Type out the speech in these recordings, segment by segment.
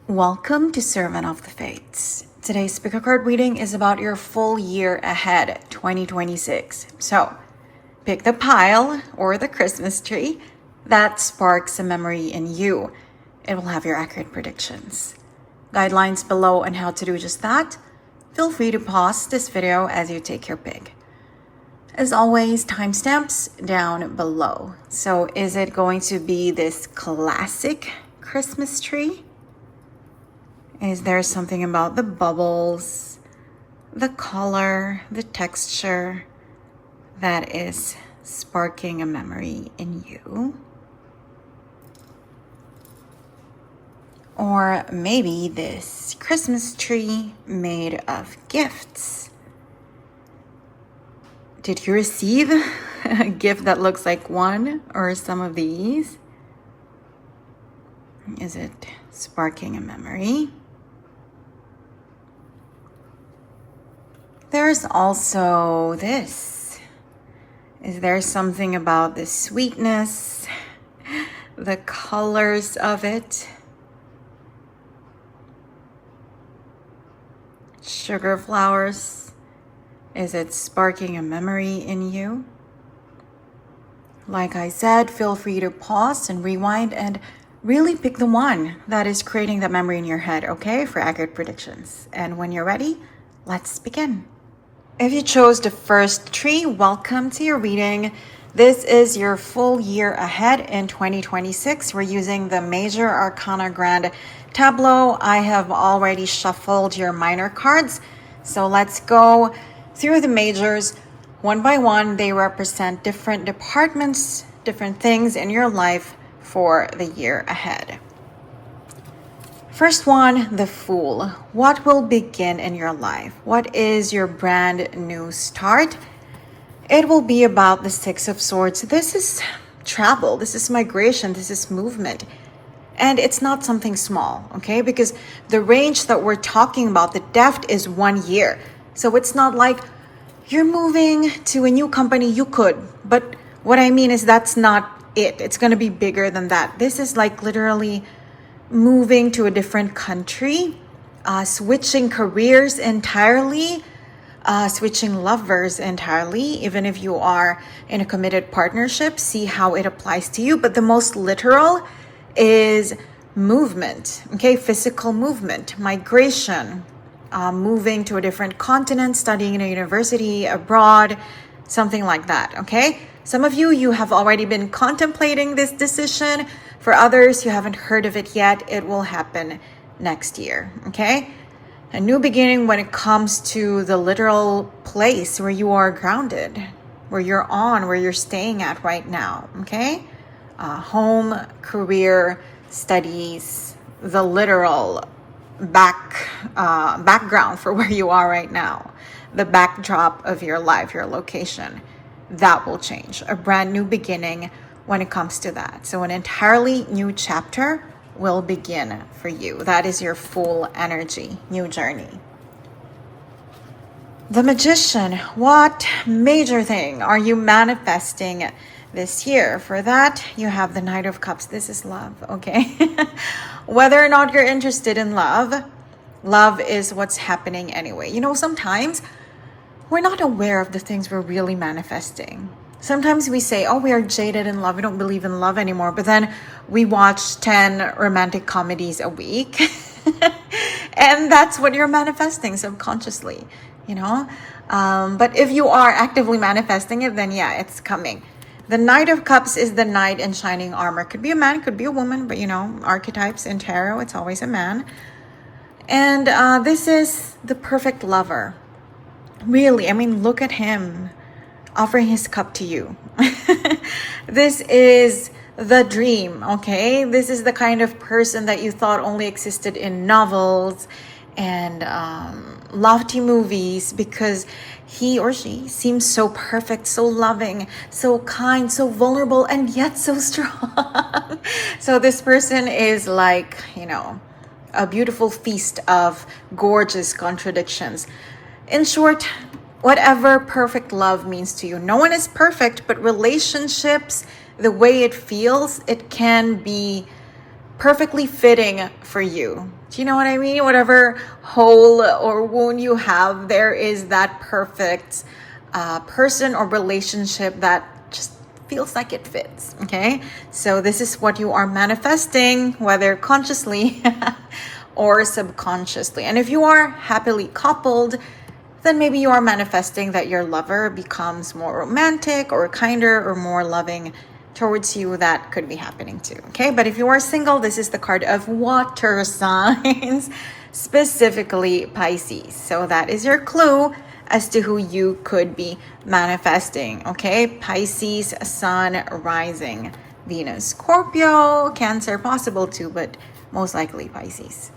Welcome to Servant of the Fates. Today's pick a card reading is about your full year ahead, 2026. So, pick the pile or the Christmas tree that sparks a memory in you. It will have your accurate predictions. Guidelines below on how to do just that. Feel free to pause this video as you take your pick. As always, timestamps down below. So, is it going to be this classic Christmas tree? Is there something about the bubbles, the color, the texture that is sparking a memory in you? Or maybe this Christmas tree made of gifts. Did you receive a gift that looks like one or some of these? Is it sparking a memory? There's also this. Is there something about the sweetness, the colors of it? Sugar flowers. Is it sparking a memory in you? Like I said, feel free to pause and rewind and really pick the one that is creating that memory in your head, okay, for accurate predictions. And when you're ready, let's begin. If you chose the first tree, welcome to your reading. This is your full year ahead in 2026. We're using the Major Arcana Grand Tableau. I have already shuffled your minor cards. So let's go through the majors one by one. They represent different departments, different things in your life for the year ahead. First one, the Fool. What will begin in your life? What is your brand new start? It will be about the Six of Swords. This is travel. This is migration. This is movement. And it's not something small, okay? Because the range that we're talking about, the depth is 1 year. So it's not like you're moving to a new company. You could. But what I mean is that's not it. It's going to be bigger than that. This is like literally moving to a different country, switching careers entirely, switching lovers entirely. Even if you are in a committed partnership, see how it applies to you. But the most literal is movement, okay? Physical movement, migration, moving to a different continent, studying in a university, abroad, something like that, okay? Some of you have already been contemplating this decision. For others, you haven't heard of it yet. It will happen next year, okay? A new beginning when it comes to the literal place where you are grounded, where you're staying at right now, okay? Home, career, studies, the literal background for where you are right now, the backdrop of your life, your location. That will change. A brand new beginning when it comes to that. So an entirely new chapter will begin for you. That is your full energy, new journey. The Magician, what major thing are you manifesting this year? For that, you have the Knight of Cups. This is love, okay? Whether or not you're interested in love, love is what's happening anyway. You know, sometimes we're not aware of the things we're really manifesting. Sometimes we say, oh, we are jaded in love. We don't believe in love anymore. But then we watch 10 romantic comedies a week. And that's what you're manifesting subconsciously, you know? But if you are actively manifesting it, then yeah, it's coming. The Knight of Cups is the knight in shining armor. Could be a man, could be a woman. But, you know, archetypes in tarot, it's always a man. And this is the perfect lover. Really, I mean, look at him offering his cup to you. This is the dream, okay? This is the kind of person that you thought only existed in novels and lofty movies, because he or she seems so perfect, so loving, so kind, so vulnerable, and yet so strong. So this person is like, you know, a beautiful feast of gorgeous contradictions. In short, whatever perfect love means to you. No one is perfect, but relationships, the way it feels, it can be perfectly fitting for you. Do you know what I mean? Whatever hole or wound you have, there is that perfect person or relationship that just feels like it fits. Okay, so this is what you are manifesting, whether consciously or subconsciously. And if you are happily coupled, then maybe you are manifesting that your lover becomes more romantic or kinder or more loving towards you. That could be happening too. Okay, but if you are single, this is the card of water signs, specifically Pisces. So that is your clue as to who you could be manifesting. Okay, Pisces, Sun, Rising, Venus, Scorpio, Cancer, possible too, but most likely Pisces.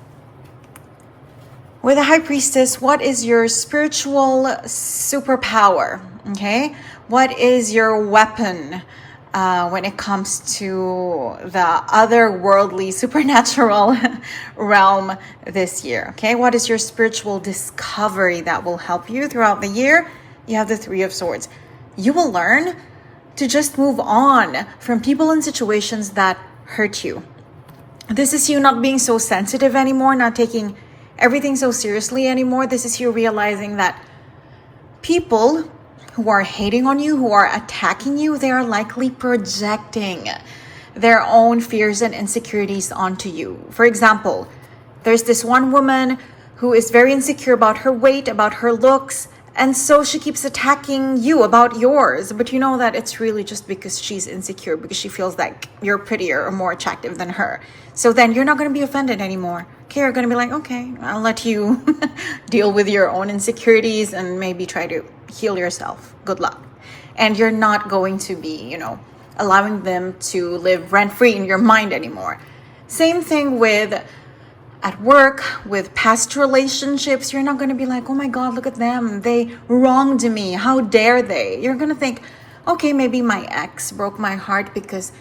With the High Priestess, what is your spiritual superpower? Okay, what is your weapon when it comes to the otherworldly, supernatural realm this year? Okay, what is your spiritual discovery that will help you throughout the year? You have the Three of Swords. You will learn to just move on from people and situations that hurt you. This is you not being so sensitive anymore, not taking everything so seriously anymore. This is you realizing that people who are hating on you, who are attacking you, they are likely projecting their own fears and insecurities onto you. For example, there's this one woman who is very insecure about her weight, about her looks, and so she keeps attacking you about yours. But you know that it's really just because she's insecure, because she feels like you're prettier or more attractive than her. So then you're not going to be offended anymore. Okay, you're going to be like, okay, I'll let you deal with your own insecurities and maybe try to heal yourself. Good luck. And you're not going to be, allowing them to live rent-free in your mind anymore. Same thing with at work, with past relationships. You're not going to be like, oh my God, look at them. They wronged me. How dare they? You're going to think, okay, maybe my ex broke my heart because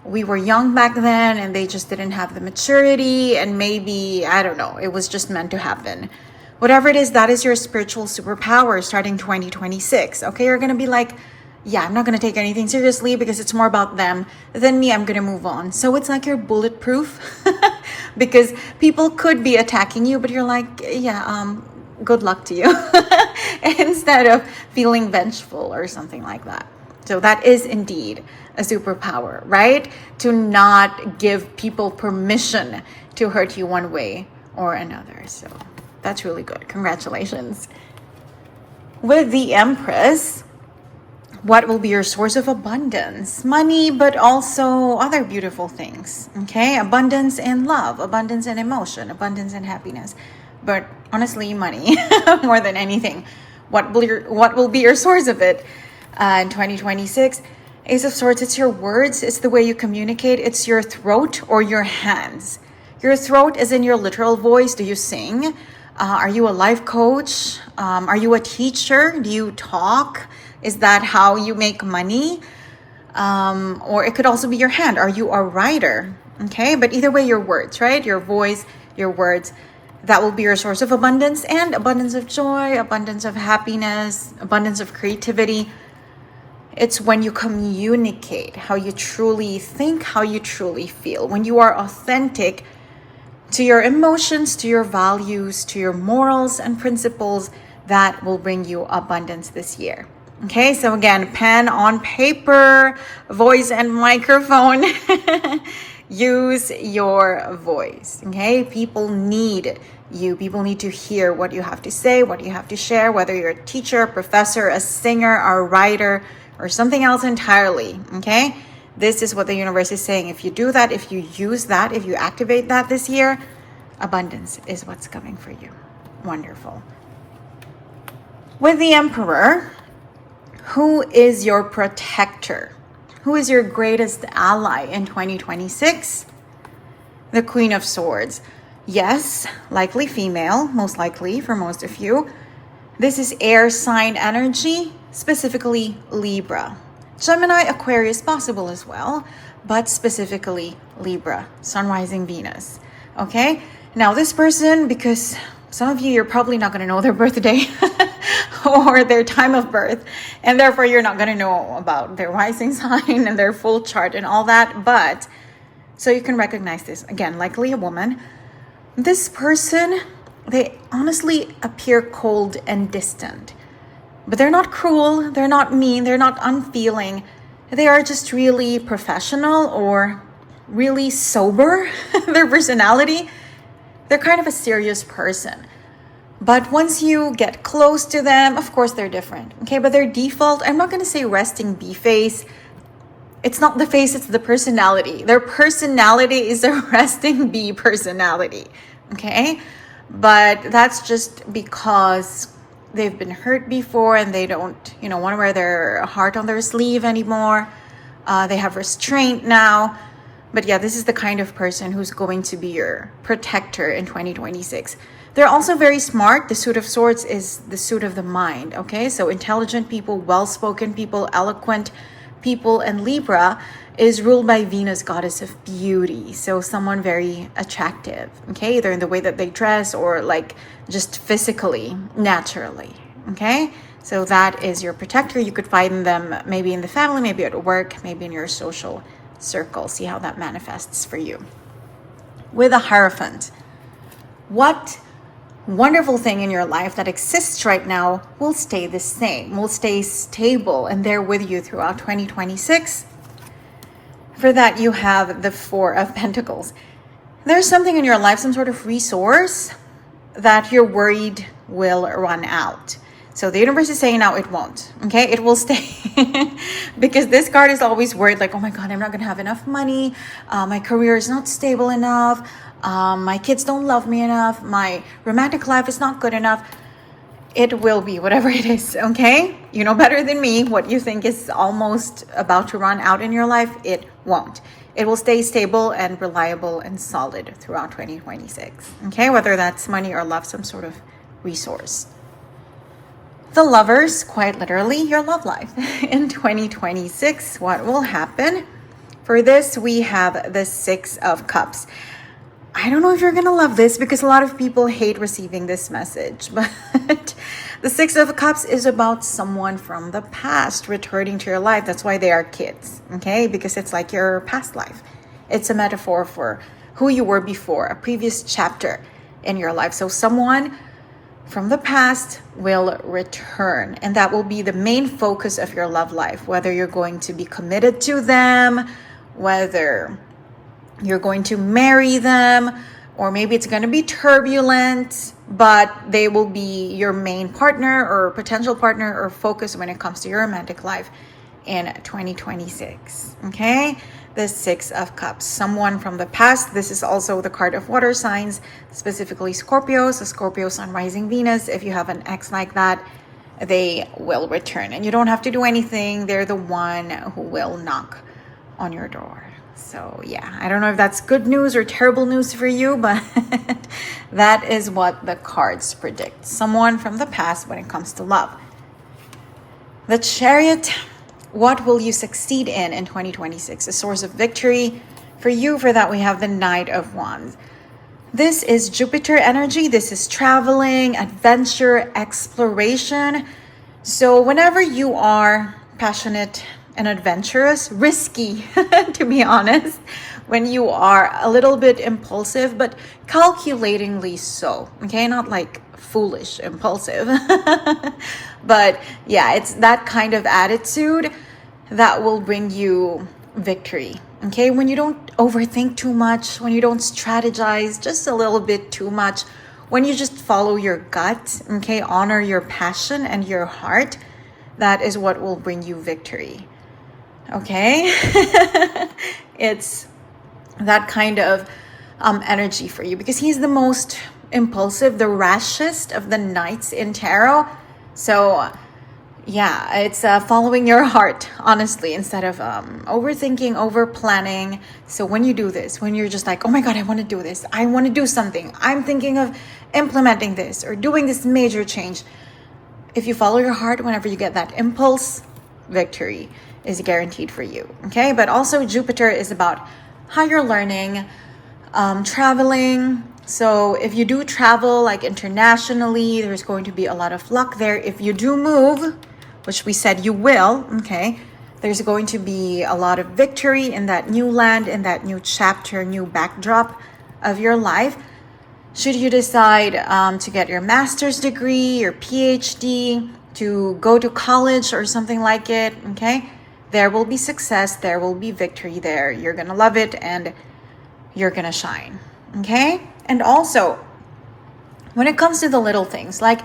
we were young back then and they just didn't have the maturity, and maybe, I don't know, it was just meant to happen. Whatever it is, that is your spiritual superpower starting 2026. Okay, you're going to be like, yeah, I'm not going to take anything seriously because it's more about them than me. I'm going to move on. So it's like you're bulletproof because people could be attacking you, but you're like, yeah, good luck to you instead of feeling vengeful or something like that. So that is indeed a superpower, right? To not give people permission to hurt you one way or another. So that's really good. Congratulations. With the Empress, what will be your source of abundance? Money, but also other beautiful things. Okay, abundance in love, abundance in emotion, abundance in happiness. But honestly, money more than anything. What will be your source of it in 2026? Ace of Swords, it's your words, it's the way you communicate, it's your throat or your hands. Your throat is in your literal voice. Do you sing? Are you a life coach? Are you a teacher? Do you talk? Is that how you make money? Or it could also be your hand. Are you a writer? Okay, but either way, your words, right? Your voice, your words, that will be your source of abundance, and abundance of joy, abundance of happiness, abundance of creativity. It's when you communicate how you truly think, how you truly feel. When you are authentic to your emotions, to your values, to your morals and principles, that will bring you abundance this year. Okay, so again, pen on paper, voice and microphone. Use your voice. Okay, people need you. People need to hear what you have to say, what you have to share, whether you're a teacher, a professor, a singer, a writer, or something else entirely. Okay, this is what the universe is saying. If you do that, if you use that, if you activate that this year, abundance is what's coming for you. Wonderful. With the Emperor, who is your protector? Who is your greatest ally in 2026? The Queen of Swords. Yes, likely female, most likely for most of you. This is air sign energy, specifically Libra. Gemini, Aquarius possible as well, but specifically Libra, Sun, Rising, Venus. Okay, now this person, because some of you, you're probably not going to know their birthday or their time of birth, and therefore you're not going to know about their rising sign and their full chart and all that, but So you can recognize this. Again, likely a woman. This person, they honestly appear cold and distant. But they're not cruel, they're not mean, they're not unfeeling. They are just really professional or really sober. Their personality, they're kind of a serious person. But once you get close to them, of course they're different. Okay, but their default, I'm not going to say resting bee face. It's not the face, it's the personality. Their personality is a resting bee personality. Okay, but that's just because they've been hurt before and they don't, want to wear their heart on their sleeve anymore. They have restraint now. But yeah, this is the kind of person who's going to be your protector in 2026. They're also very smart. The suit of swords is the suit of the mind, okay? So intelligent people, well-spoken people, eloquent people, and Libra is ruled by Venus, goddess of beauty. So someone very attractive, okay? Either in the way that they dress or like just physically, naturally, okay? So that is your protector. You could find them maybe in the family, maybe at work, maybe in your social circle. See how that manifests for you. With a Hierophant, what wonderful thing in your life that exists right now will stay the same, will stay stable and there with you throughout 2026. For that, you have the Four of Pentacles. There's something in your life, some sort of resource that you're worried will run out. So the universe is saying now it won't, okay? It will stay. Because this card is always worried, like, oh my God, I'm not going to have enough money. My career is not stable enough. My kids don't love me enough. My romantic life is not good enough. It will be whatever it is, okay? You know better than me what you think is almost about to run out in your life. It won't. It will stay stable and reliable and solid throughout 2026, okay? Whether that's money or love, some sort of resource. The Lovers, quite literally, your love life in 2026. What will happen? For this, we have the Six of Cups. I don't know if you're going to love this because a lot of people hate receiving this message, but the Six of Cups is about someone from the past returning to your life. That's why they are kids, okay? Because it's like your past life. It's a metaphor for who you were before, a previous chapter in your life. So someone from the past will return, and that will be the main focus of your love life, whether you're going to be committed to them, whether you're going to marry them, or maybe it's going to be turbulent, but they will be your main partner or potential partner or focus when it comes to your romantic life in 2026. Okay? The Six of Cups. Someone from the past. This is also the card of water signs, specifically Scorpios, a Scorpio Sun rising Venus. If you have an ex like that, they will return. And you don't have to do anything. They're the one who will knock on your door. So yeah, I don't know if that's good news or terrible news for you, but that is what the cards predict. Someone from the past when it comes to love. The Chariot, what will you succeed in 2026? A source of victory for you. For that, we have the Knight of Wands. This is Jupiter energy. This is traveling, adventure, exploration. So whenever you are passionate and adventurous, risky, to be honest, when you are a little bit impulsive, but calculatingly so, okay? Not like foolish impulsive, but yeah, it's that kind of attitude that will bring you victory, okay? When you don't overthink too much, when you don't strategize just a little bit too much, when you just follow your gut, okay? Honor your passion and your heart, that is what will bring you victory. Okay, it's that kind of energy for you because he's the most impulsive, the rashest of the knights in tarot. So yeah, it's following your heart, honestly, instead of overthinking, over planning. So when you do this, when you're just like, oh my God, I want to do this, I want to do something, I'm thinking of implementing this or doing this major change. If you follow your heart, whenever you get that impulse, victory is guaranteed for you, okay? But also Jupiter is about higher learning, traveling. So if you do travel like internationally, there's going to be a lot of luck there. If you do move, which we said you will, okay, There's going to be a lot of victory in that new land, in that new chapter, new backdrop of your life. Should you decide to get your master's degree, your PhD, to go to college or something like it, okay? There will be success, there will be victory there. You're gonna love it and you're gonna shine, okay? And also, when it comes to the little things, like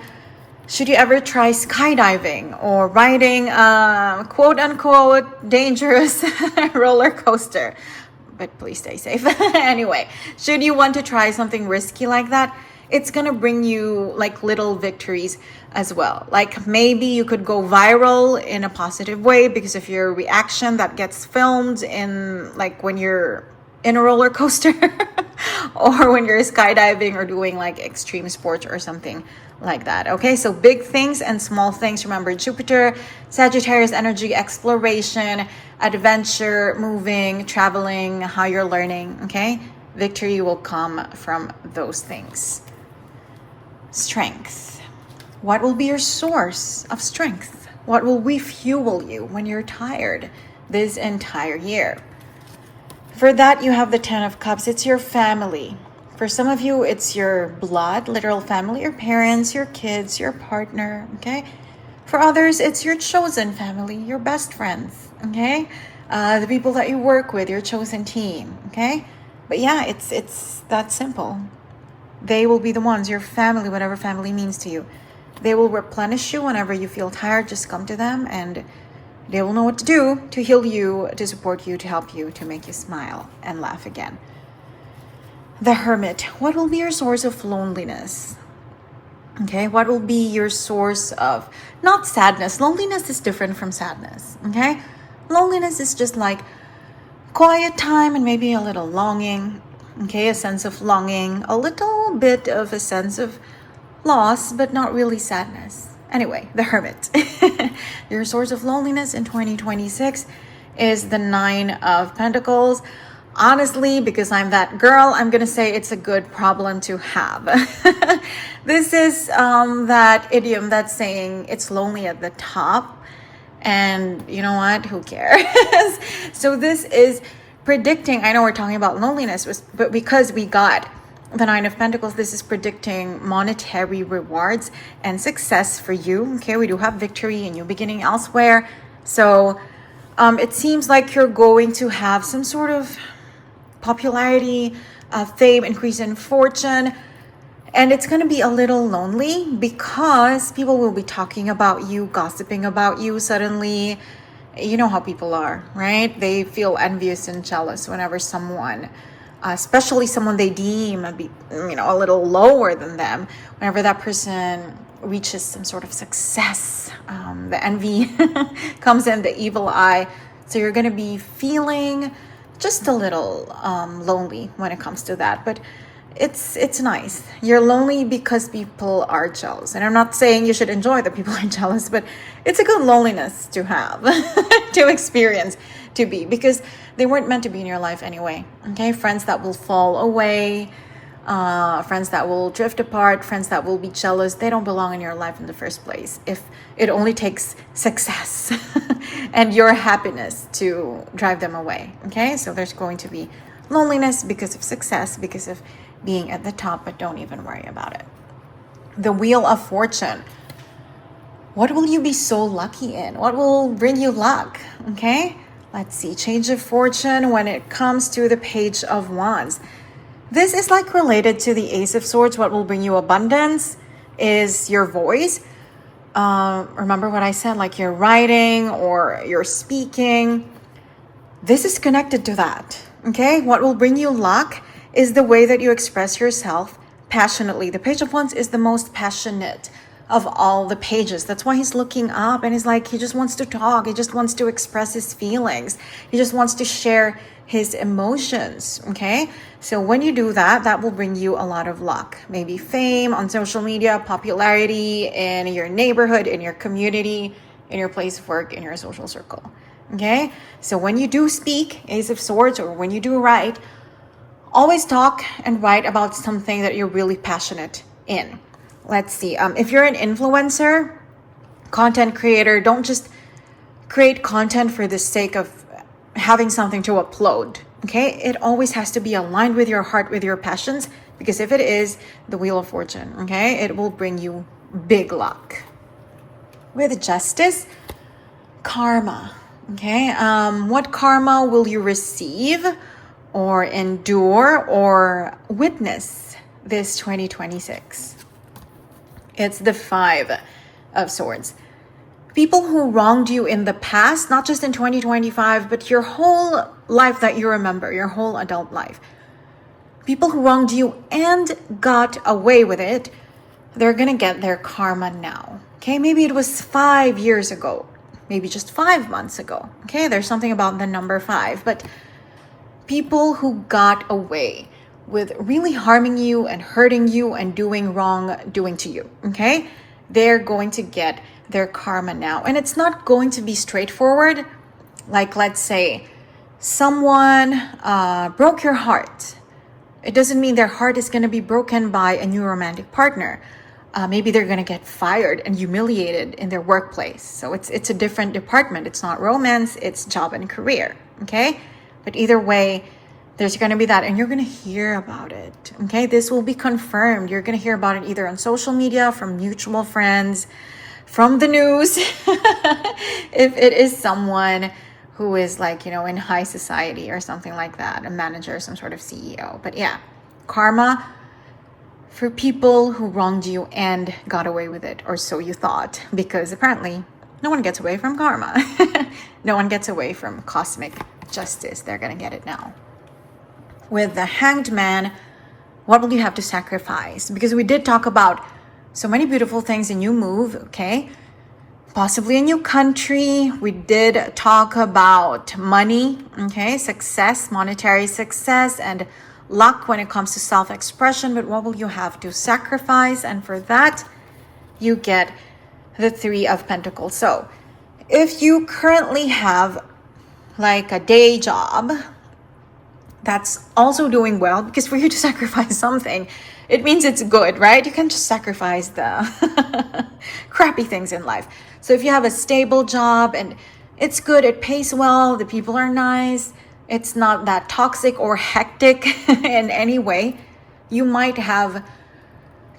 should you ever try skydiving or riding a quote unquote dangerous roller coaster? But please stay safe. Anyway, should you want to try something risky like that, it's gonna bring you like little victories as well. Like maybe you could go viral in a positive way because of your reaction that gets filmed in like when you're in a roller coaster or when you're skydiving or doing like extreme sports or something like that. Okay, so big things and small things. Remember, Jupiter, Sagittarius energy, exploration, adventure, moving, traveling, how you're learning. Okay, victory will come from those things. Strength. What will be your source of strength? What will refuel you when you're tired this entire year? For that, you have the Ten of Cups. It's your family. For some of you, it's your blood, literal family, your parents, your kids, your partner, okay? For others, it's your chosen family, your best friends, okay? The people that you work with, your chosen team, okay? But yeah, it's that simple. They will be the ones, your family, whatever family means to you. They will replenish you whenever you feel tired. Just come to them and they will know what to do to heal you, to support you, to help you, to make you smile and laugh again. The Hermit. What will be your source of loneliness? Okay, what will be your source of, not sadness. Loneliness is different from sadness, okay? Loneliness is just like quiet time and maybe a little longing, okay? A sense of longing, a little bit of a sense of loss, but not really sadness. Anyway, the Hermit. Your source of loneliness in 2026 is the Nine of Pentacles. Honestly, because I'm that girl, I'm going to say it's a good problem to have. This is that idiom that's saying it's lonely at the top. And you know what? Who cares? So this is predicting, I know we're talking about loneliness, but because we got the Nine of Pentacles, this is predicting monetary rewards and success for you. Okay, we do have victory and new beginning elsewhere. So it seems like you're going to have some sort of popularity, fame, increase in fortune. And it's going to be a little lonely because people will be talking about you, gossiping about you suddenly. You know how people are, right? They feel envious and jealous whenever someone, especially someone they deem a little lower than them, whenever that person reaches some sort of success, the envy comes in, the evil eye. So you're going to be feeling just a little lonely when it comes to that. But it's nice. You're lonely because people are jealous. And I'm not saying you should enjoy that people are jealous, but it's a good loneliness to have, to experience, to be, because they weren't meant to be in your life anyway. Okay, friends that will fall away, friends that will drift apart, friends that will be jealous, they don't belong in your life in the first place. If it only takes success and your happiness to drive them away. Okay, so there's going to be loneliness because of success, because of being at the top, but don't even worry about it. The Wheel of Fortune. What will you be so lucky in? What will bring you luck? Okay, let's see. Change of fortune when it comes to the Page of Wands. This is like related to the Ace of Swords. What will bring you abundance is your voice. Remember what I said, like your writing or your speaking. This is connected to that. Okay, what will bring you luck is the way that you express yourself passionately. The Page of Wands is the most passionate of all the pages. That's why he's looking up and he's like, he just wants to talk. He just wants to express his feelings. He just wants to share his emotions. Okay, so when you do that, that will bring you a lot of luck. Maybe fame on social media, popularity in your neighborhood, in your community, in your place of work, in your social circle. Okay, so when you do speak, Ace of Swords, or when you do write, always talk and write about something that you're really passionate in. Let's see, if you're an influencer, content creator, don't just create content for the sake of having something to upload. Okay, it always has to be aligned with your heart, with your passions, because if it is, the Wheel of Fortune, okay, it will bring you big luck. With Justice, karma. Okay, what karma will you receive or endure or witness this 2026? It's the Five of Swords. People who wronged you in the past, not just in 2025, but your whole life that you remember, your whole adult life. People who wronged you and got away with it, they're going to get their karma now. Okay, maybe it was 5 years ago, maybe just 5 months ago. Okay, there's something about the number 5, but people who got away with really harming you and hurting you and doing to you, okay, they're going to get their karma now. And it's not going to be straightforward. Like, let's say someone broke your heart. It doesn't mean their heart is going to be broken by a new romantic partner. Maybe they're going to get fired and humiliated in their workplace. So it's a different department. It's not romance, it's job and career. Okay, but either way, there's going to be that, and you're going to hear about it. Okay, this will be confirmed. You're going to hear about it either on social media, from mutual friends, from the news, if it is someone who is like, in high society or something like that, a manager, some sort of CEO. But yeah, karma for people who wronged you and got away with it, or so you thought, because apparently no one gets away from karma. No one gets away from cosmic justice. They're going to get it now. With the Hanged Man, what will you have to sacrifice? Because we did talk about so many beautiful things, a new move, okay? Possibly a new country. We did talk about money, okay? Success, monetary success, and luck when it comes to self-expression. But what will you have to sacrifice? And for that, you get the Three of Pentacles. So if you currently have like a day job that's also doing well, because for you to sacrifice something, it means it's good, right? You can't just sacrifice the crappy things in life. So if you have a stable job and it's good, it pays well, the people are nice, it's not that toxic or hectic in any way, you might have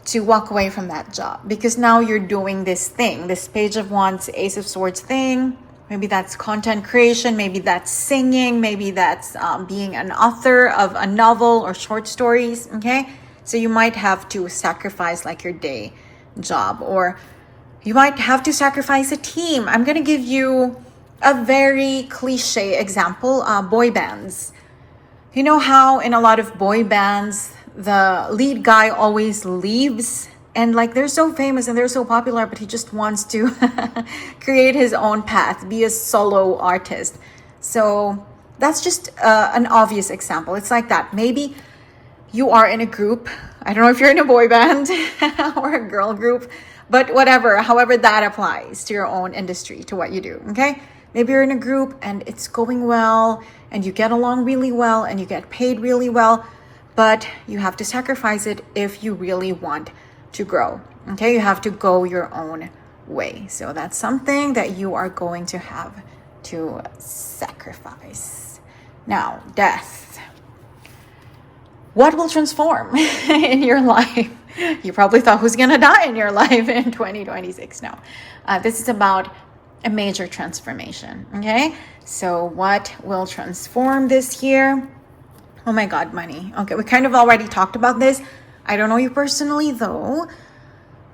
to walk away from that job, because now you're doing this thing, this Page of Wands, Ace of Swords thing. Maybe that's content creation, maybe that's singing, maybe that's being an author of a novel or short stories, okay? So you might have to sacrifice like your day job, or you might have to sacrifice a team. I'm going to give you a very cliche example, boy bands. You know how in a lot of boy bands, the lead guy always leaves, and like they're so famous and they're so popular, but he just wants to create his own path, be a solo artist. So that's just an obvious example. It's like that. Maybe you are in a group. I don't know if you're in a boy band or a girl group, but whatever, however that applies to your own industry, to what you do, okay? Maybe you're in a group and it's going well and you get along really well and you get paid really well, but you have to sacrifice it if you really want to grow, okay? You have to go your own way. So that's something that you are going to have to sacrifice. Now, death. What will transform in your life? You probably thought, who's gonna die in your life in 2026? No, this is about a major transformation, okay? So what will transform this year? Oh my God, money. Okay, we kind of already talked about this. I don't know you personally though,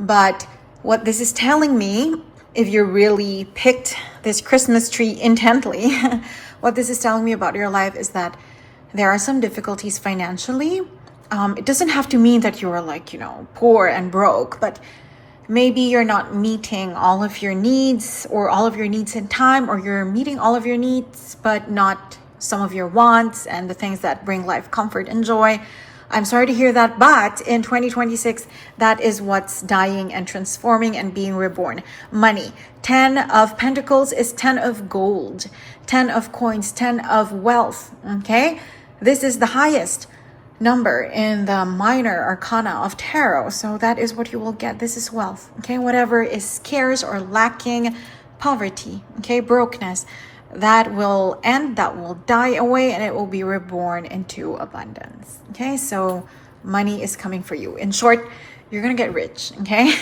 but what this is telling me, if you really picked this Christmas tree intently, what this is telling me about your life is that there are some difficulties financially. It doesn't have to mean that you are like, poor and broke, but maybe you're not meeting all of your needs, or all of your needs in time, or you're meeting all of your needs, but not some of your wants and the things that bring life comfort and joy. I'm sorry to hear that, but in 2026, that is what's dying and transforming and being reborn. Money. 10 of Pentacles is 10 of gold, 10 of coins, 10 of wealth, okay? This is the highest number in the minor arcana of tarot. So that is what you will get. This is wealth, okay? Whatever is scarce or lacking, poverty, okay, brokenness, that will end, that will die away, and it will be reborn into abundance. Okay, so money is coming for you. In short, you're gonna get rich. Okay.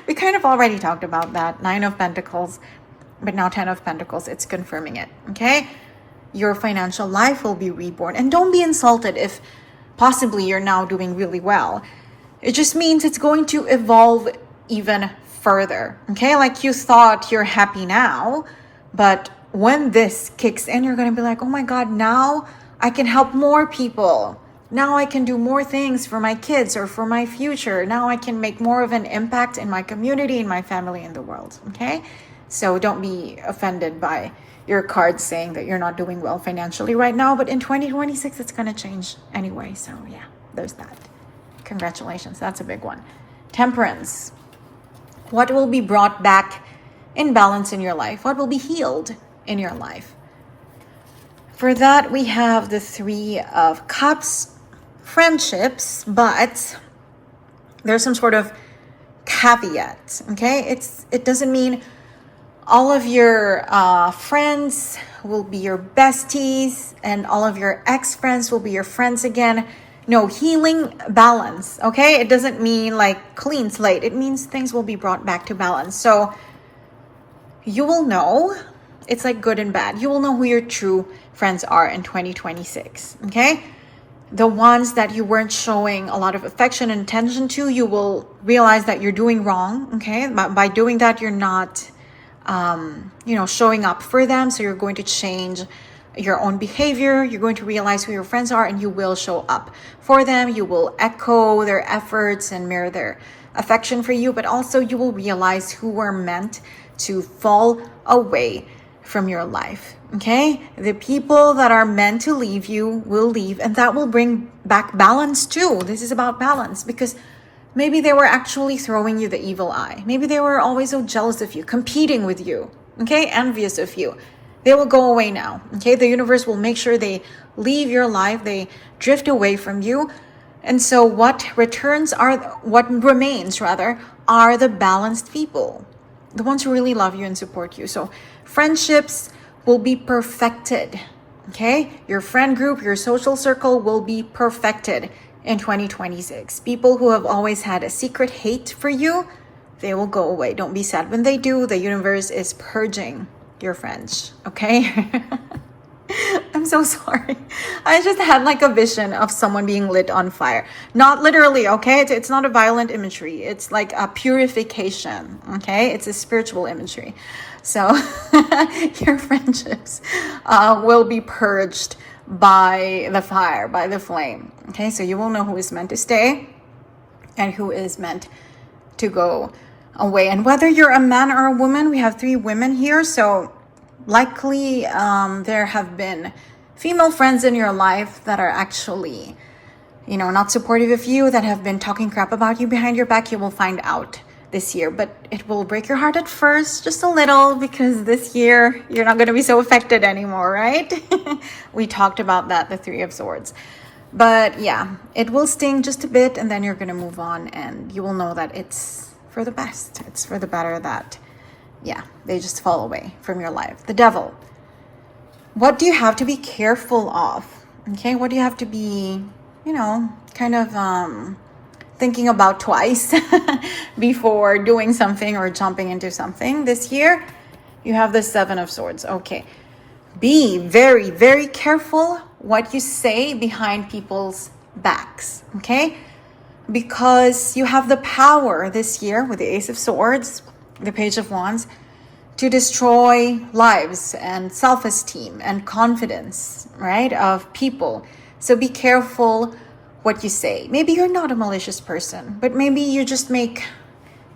We kind of already talked about that. 9 of Pentacles, but now 10 of Pentacles, it's confirming it. Okay, your financial life will be reborn. And don't be insulted if possibly you're now doing really well. It just means it's going to evolve even further. Okay, like you thought you're happy now, but when this kicks in, you're going to be like, oh my God, now I can help more people. Now I can do more things for my kids or for my future. Now I can make more of an impact in my community, in my family, in the world. Okay, so don't be offended by your cards saying that you're not doing well financially right now, but in 2026 it's going to change anyway. So yeah, there's that. Congratulations, that's a big one. Temperance. What will be brought back in balance in your life? What will be healed in your life? For that, we have the 3 of Cups, friendships, but there's some sort of caveat. Okay, it doesn't mean all of your friends will be your besties and all of your ex-friends will be your friends again. No, healing, balance. Okay, it doesn't mean like clean slate. It means things will be brought back to balance. So you will know, it's like good and bad. You will know who your true friends are in 2026. Okay, the ones that you weren't showing a lot of affection and attention to, you will realize that you're doing wrong. Okay, by doing that, you're not showing up for them. So you're going to change your own behavior. You're going to realize who your friends are and you will show up for them. You will echo their efforts and mirror their affection for you, but also you will realize who were meant to fall away from your life. Okay, the people that are meant to leave you will leave, and that will bring back balance too. This is about balance, because maybe they were actually throwing you the evil eye. Maybe they were always so jealous of you, competing with you, okay, envious of you. They will go away now. Okay, the universe will make sure they leave your life, they drift away from you. And so what remains are the balanced people, the ones who really love you and support you. So friendships will be perfected. Okay, your friend group, your social circle will be perfected in 2026. People who have always had a secret hate for you, they will go away. Don't be sad when they do. The universe is purging your friends. Okay. I'm so sorry. I just had like a vision of someone being lit on fire. Not literally, okay? It's not a violent imagery. It's like a purification, okay? It's a spiritual imagery. So your friendships will be purged by the fire, by the flame, okay? So you will know who is meant to stay and who is meant to go away. And whether you're a man or a woman, we have 3 women here. So likely there have been female friends in your life that are actually, not supportive of you, that have been talking crap about you behind your back. You will find out this year, but it will break your heart at first, just a little, because this year you're not going to be so affected anymore, right? We talked about that, the 3 of Swords. But yeah, it will sting just a bit, and then you're going to move on, and you will know that it's for the best. It's for the better that, yeah, they just fall away from your life. The Devil. What do you have to be careful of? Okay, what do you have to be, kind of thinking about twice before doing something or jumping into something this year? You have the 7 of Swords. Okay, be very, very careful what you say behind people's backs. Okay, because you have the power this year with the Ace of Swords, the Page of Wands, to destroy lives and self-esteem and confidence, right, of people. So be careful what you say. Maybe you're not a malicious person, but maybe you just make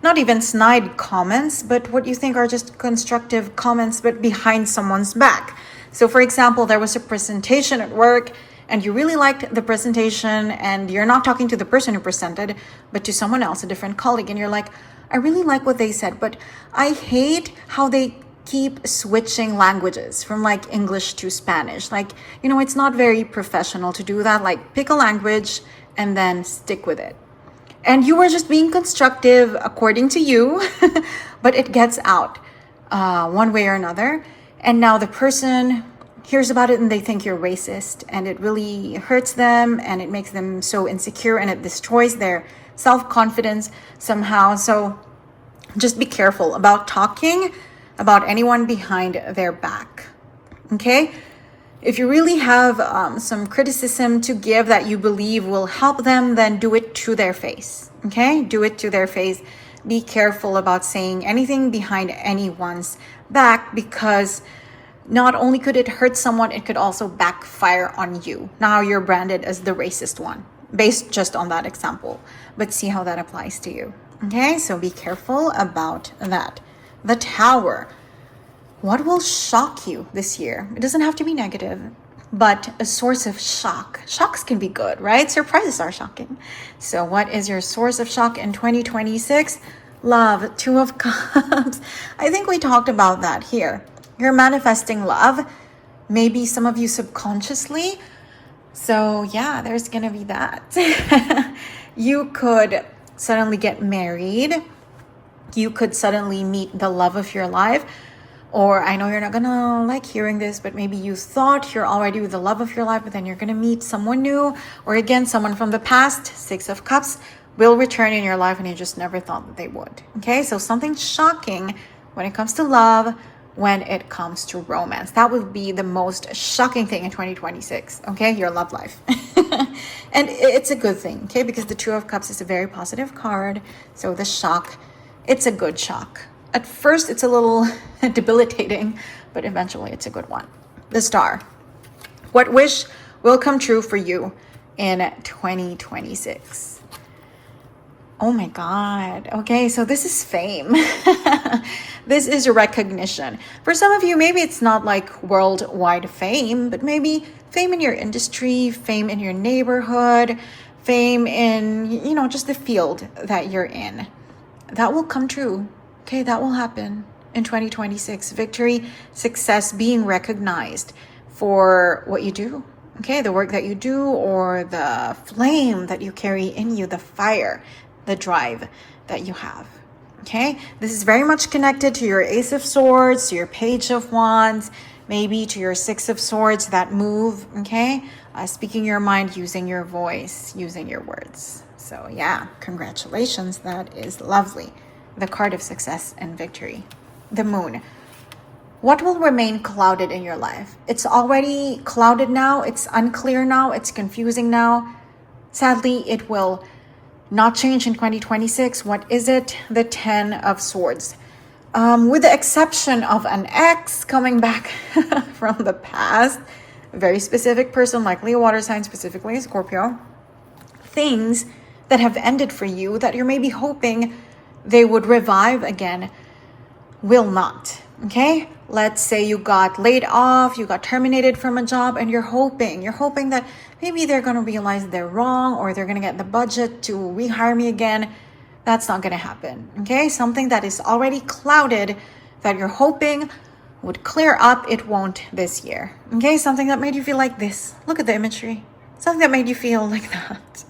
not even snide comments, but what you think are just constructive comments, but behind someone's back. So for example, there was a presentation at work and you really liked the presentation, and you're not talking to the person who presented, but to someone else, a different colleague, and you're like, I really like what they said, but I hate how they keep switching languages from like English to Spanish. Like, it's not very professional to do that. Like, pick a language and then stick with it. And you were just being constructive according to you, but it gets out. one way or another. And now the person hears about it and they think you're racist, and it really hurts them and it makes them so insecure and it destroys their self-confidence somehow. So just be careful about talking about anyone behind their back. Okay? If you really have some criticism to give that you believe will help them, then do it to their face. Okay? Do it to their face. Be careful about saying anything behind anyone's back, because not only could it hurt someone, it could also backfire on you. Now you're branded as the racist one, based just on that example. But see how that applies to you. Okay? So be careful about that. The Tower. What will shock you this year? It doesn't have to be negative, but a source of shock. Shocks can be good, right? Surprises are shocking. So what is your source of shock in 2026? Love, Two of Cups. I think we talked about that here. You're manifesting love, maybe some of you subconsciously. So yeah, there's gonna be that. You could suddenly get married. You could suddenly meet the love of your life. Or I know you're not gonna like hearing this, but maybe you thought you're already with the love of your life, but then you're gonna meet someone new. Or again, someone from the past, Six of Cups, will return in your life and you just never thought that they would. Okay, so something shocking when it comes to love, when it comes to romance. That would be the most shocking thing in 2026, okay? Your love life. And it's a good thing, okay? Because the Two of Cups is a very positive card. So the shock, it's a good shock. At first, it's a little debilitating, but eventually it's a good one. The Star. What wish will come true for you in 2026? Oh my God. Okay, so this is fame. This is recognition. For some of you, maybe it's not like worldwide fame, but maybe fame in your industry, fame in your neighborhood, fame in, just the field that you're in. That will come true. Okay, that will happen in 2026. Victory, success, being recognized for what you do. Okay, the work that you do, or the flame that you carry in you, the fire, the drive that you have. Okay, this is very much connected to your Ace of Swords, to your Page of Wands, maybe to your Six of Swords, that move. Okay, speaking your mind, using your voice, using your words. So yeah, congratulations. That is lovely. The card of success and victory. The Moon. What will remain clouded in your life? It's already clouded now. It's unclear now. It's confusing now. Sadly, it will not change in 2026. What is it? The Ten of Swords. With the exception of an ex coming back from the past, a very specific person, likely a water sign, specifically a Scorpio. Things that have ended for you that you're maybe hoping they would revive again, will not. Okay? Let's say you got laid off, you got terminated from a job, and you're hoping that maybe they're going to realize they're wrong, or they're going to get the budget to rehire me again. That's not going to happen. Okay? Something that is already clouded that you're hoping would clear up, it won't this year. Okay? Something that made you feel like this. Look at the imagery. Something that made you feel like that.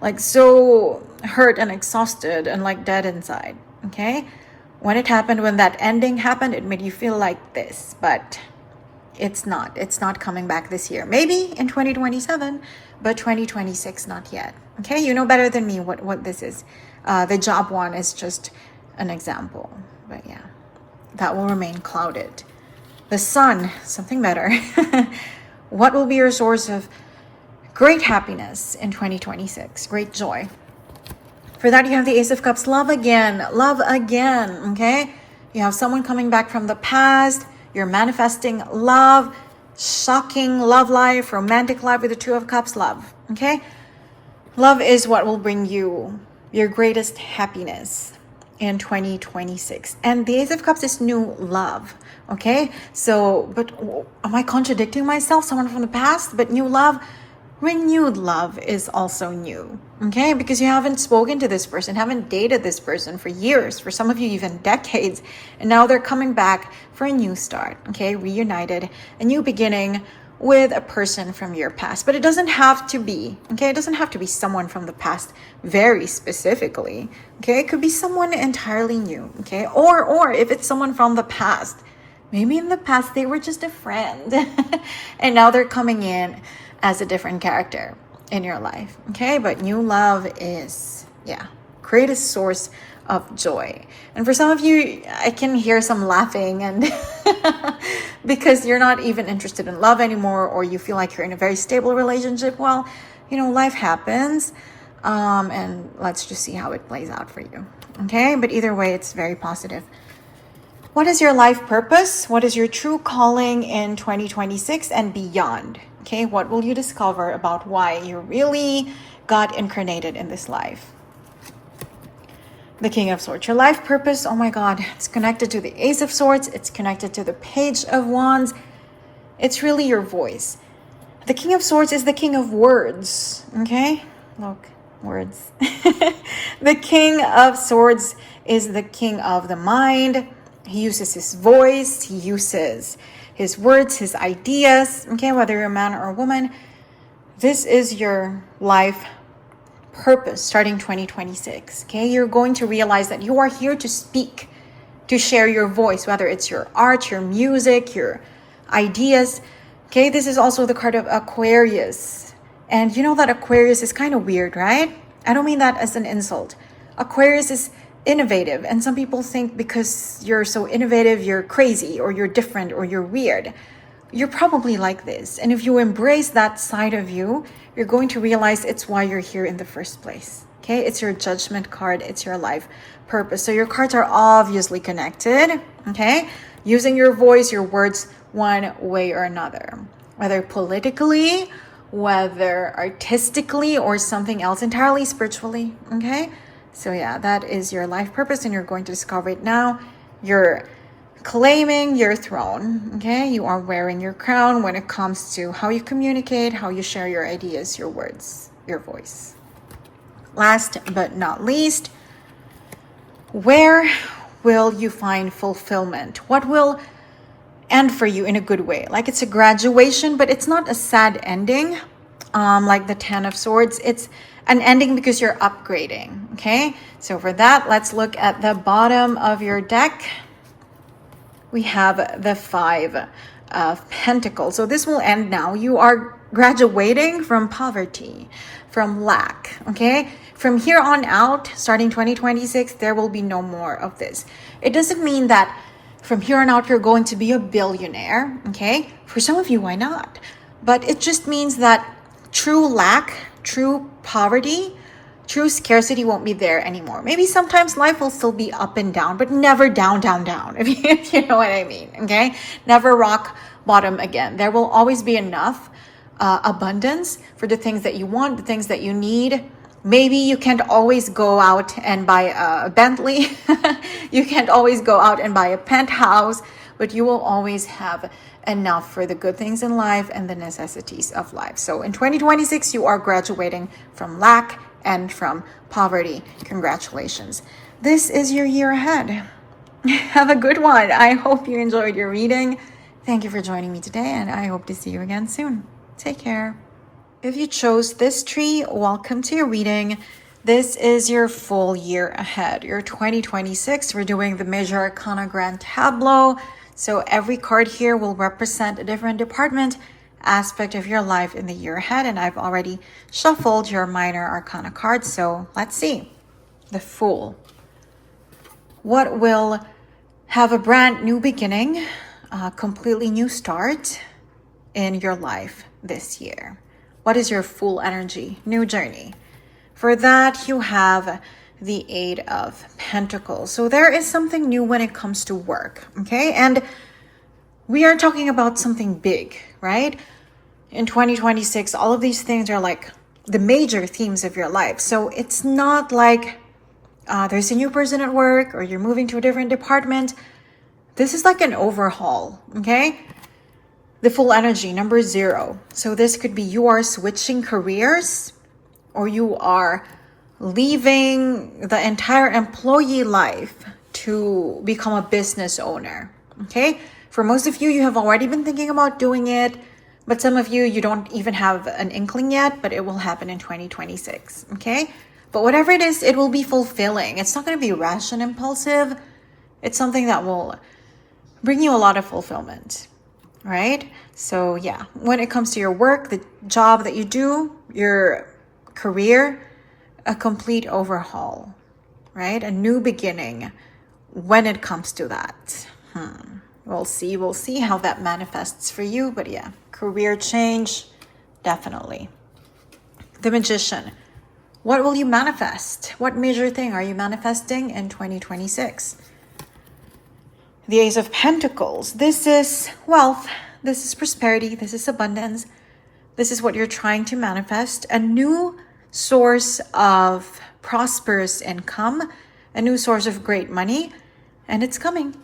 Like so hurt and exhausted and like dead inside. Okay? When it happened, when that ending happened, it made you feel like this, but it's not coming back this year. Maybe in 2027, but 2026, not yet. Okay? You know better than me what this is. The job one is just an example, but yeah, that will remain clouded. The Sun, something better. What will be your source of great happiness in 2026? Great joy. For that, you have the Ace of Cups. Love again, okay? You have someone coming back from the past. You're manifesting love, shocking love life, romantic life with the Two of Cups, love, okay? Love is what will bring you your greatest happiness in 2026. And the Ace of Cups is new love, okay? So, but am I contradicting myself? Someone from the past, but new love? Renewed love is also new, okay? Because you haven't spoken to this person, haven't dated this person for years, for some of you even decades, and now they're coming back for a new start, okay? Reunited, a new beginning with a person from your past. But it doesn't have to be, okay? It doesn't have to be someone from the past very specifically, okay? It could be someone entirely new, okay? Or if it's someone from the past, maybe in the past they were just a friend and now they're coming in as a different character in your life, okay? But new love is, greatest source of joy. And for some of you, I can hear some laughing and because you're not even interested in love anymore, or you feel like you're in a very stable relationship. Well, life happens, and let's just see how it plays out for you, okay? But either way, it's very positive. What is your life purpose? What is your true calling in 2026 and beyond? Okay, what will you discover about why you really got incarnated in this life? The King of Swords, your life purpose, oh my God, it's connected to the Ace of Swords. It's connected to the Page of Wands. It's really your voice. The King of Swords is the king of words, okay? Look, words. The King of Swords is the king of the mind. He uses his voice. He uses his words, his ideas, okay? Whether you're a man or a woman, this is your life purpose starting 2026, okay? You're going to realize that you are here to speak, to share your voice, whether it's your art, your music, your ideas, okay? This is also the card of Aquarius. And you know that Aquarius is kind of weird, right? I don't mean that as an insult. Aquarius is innovative, and some people think because you're so innovative, you're crazy, or you're different, or you're weird. You're probably like this. And if you embrace that side of you, you're going to realize it's why you're here in the first place. Okay? It's your judgment card. It's your life purpose. So your cards are obviously connected. Okay? Using your voice, your words, one way or another. Whether politically, whether artistically, or something else entirely spiritually. Okay? So yeah, that is your life purpose, and you're going to discover it now. You're claiming your throne, okay? You are wearing your crown when it comes to how you communicate, how you share your ideas, your words, your voice. Last but not least, where will you find fulfillment? What will end for you in a good way? Like it's a graduation, but it's not a sad ending, like the Ten of Swords. It's an ending because you're upgrading, okay? So for that, let's look at the bottom of your deck. We have the Five of Pentacles. So this will end now. You are graduating from poverty, from lack, okay? From here on out, starting 2026, there will be no more of this. It doesn't mean that from here on out, you're going to be a billionaire, okay? For some of you, why not? But it just means that true lack, true poverty, true scarcity won't be there anymore. Maybe sometimes life will still be up and down, but never down, down, down, if you know what I mean, okay? Never rock bottom again. There will always be enough abundance for the things that you want, the things that you need. Maybe you can't always go out and buy a Bentley. You can't always go out and buy a penthouse, but you will always have enough for the good things in life and the necessities of life. So in 2026, you are graduating from lack and from poverty. Congratulations. This is your year ahead. Have a good one. I hope you enjoyed your reading. Thank you for joining me today, and I hope to see you again soon. Take care. If you chose this tree, welcome to your reading. This is your full year ahead, your 2026. We're doing the Major Arcana Grand Tableau. So every card here will represent a different department, aspect of your life in the year ahead. And I've already shuffled your Minor Arcana cards. So let's see. The Fool. What will have a brand new beginning, a completely new start in your life this year? What is your Fool energy? New journey. For that, you have the Eight of Pentacles. So there is something new when it comes to work, okay? And we are talking about something big, right? In 2026, all of these things are like the major themes of your life. So it's not like there's a new person at work or you're moving to a different department. This is like an overhaul, okay? The Fool energy, number 0. So this could be you are switching careers, or you are leaving the entire employee life to become a business owner, okay? For most of you, you have already been thinking about doing it. But some of you don't even have an inkling yet, but it will happen in 2026, okay? But whatever it is, it will be fulfilling. It's not going to be rash and impulsive. It's something that will bring you a lot of fulfillment, right? So yeah, when it comes to your work, the job that you do, your career, a complete overhaul, right? A new beginning when it comes to that. We'll see how that manifests for you. But yeah, career change, definitely. The Magician. What will you manifest? What major thing are you manifesting in 2026? The Ace of Pentacles. This is wealth. This is prosperity. This is abundance. This is what you're trying to manifest. A new source of prosperous income. A new source of great money. And it's coming.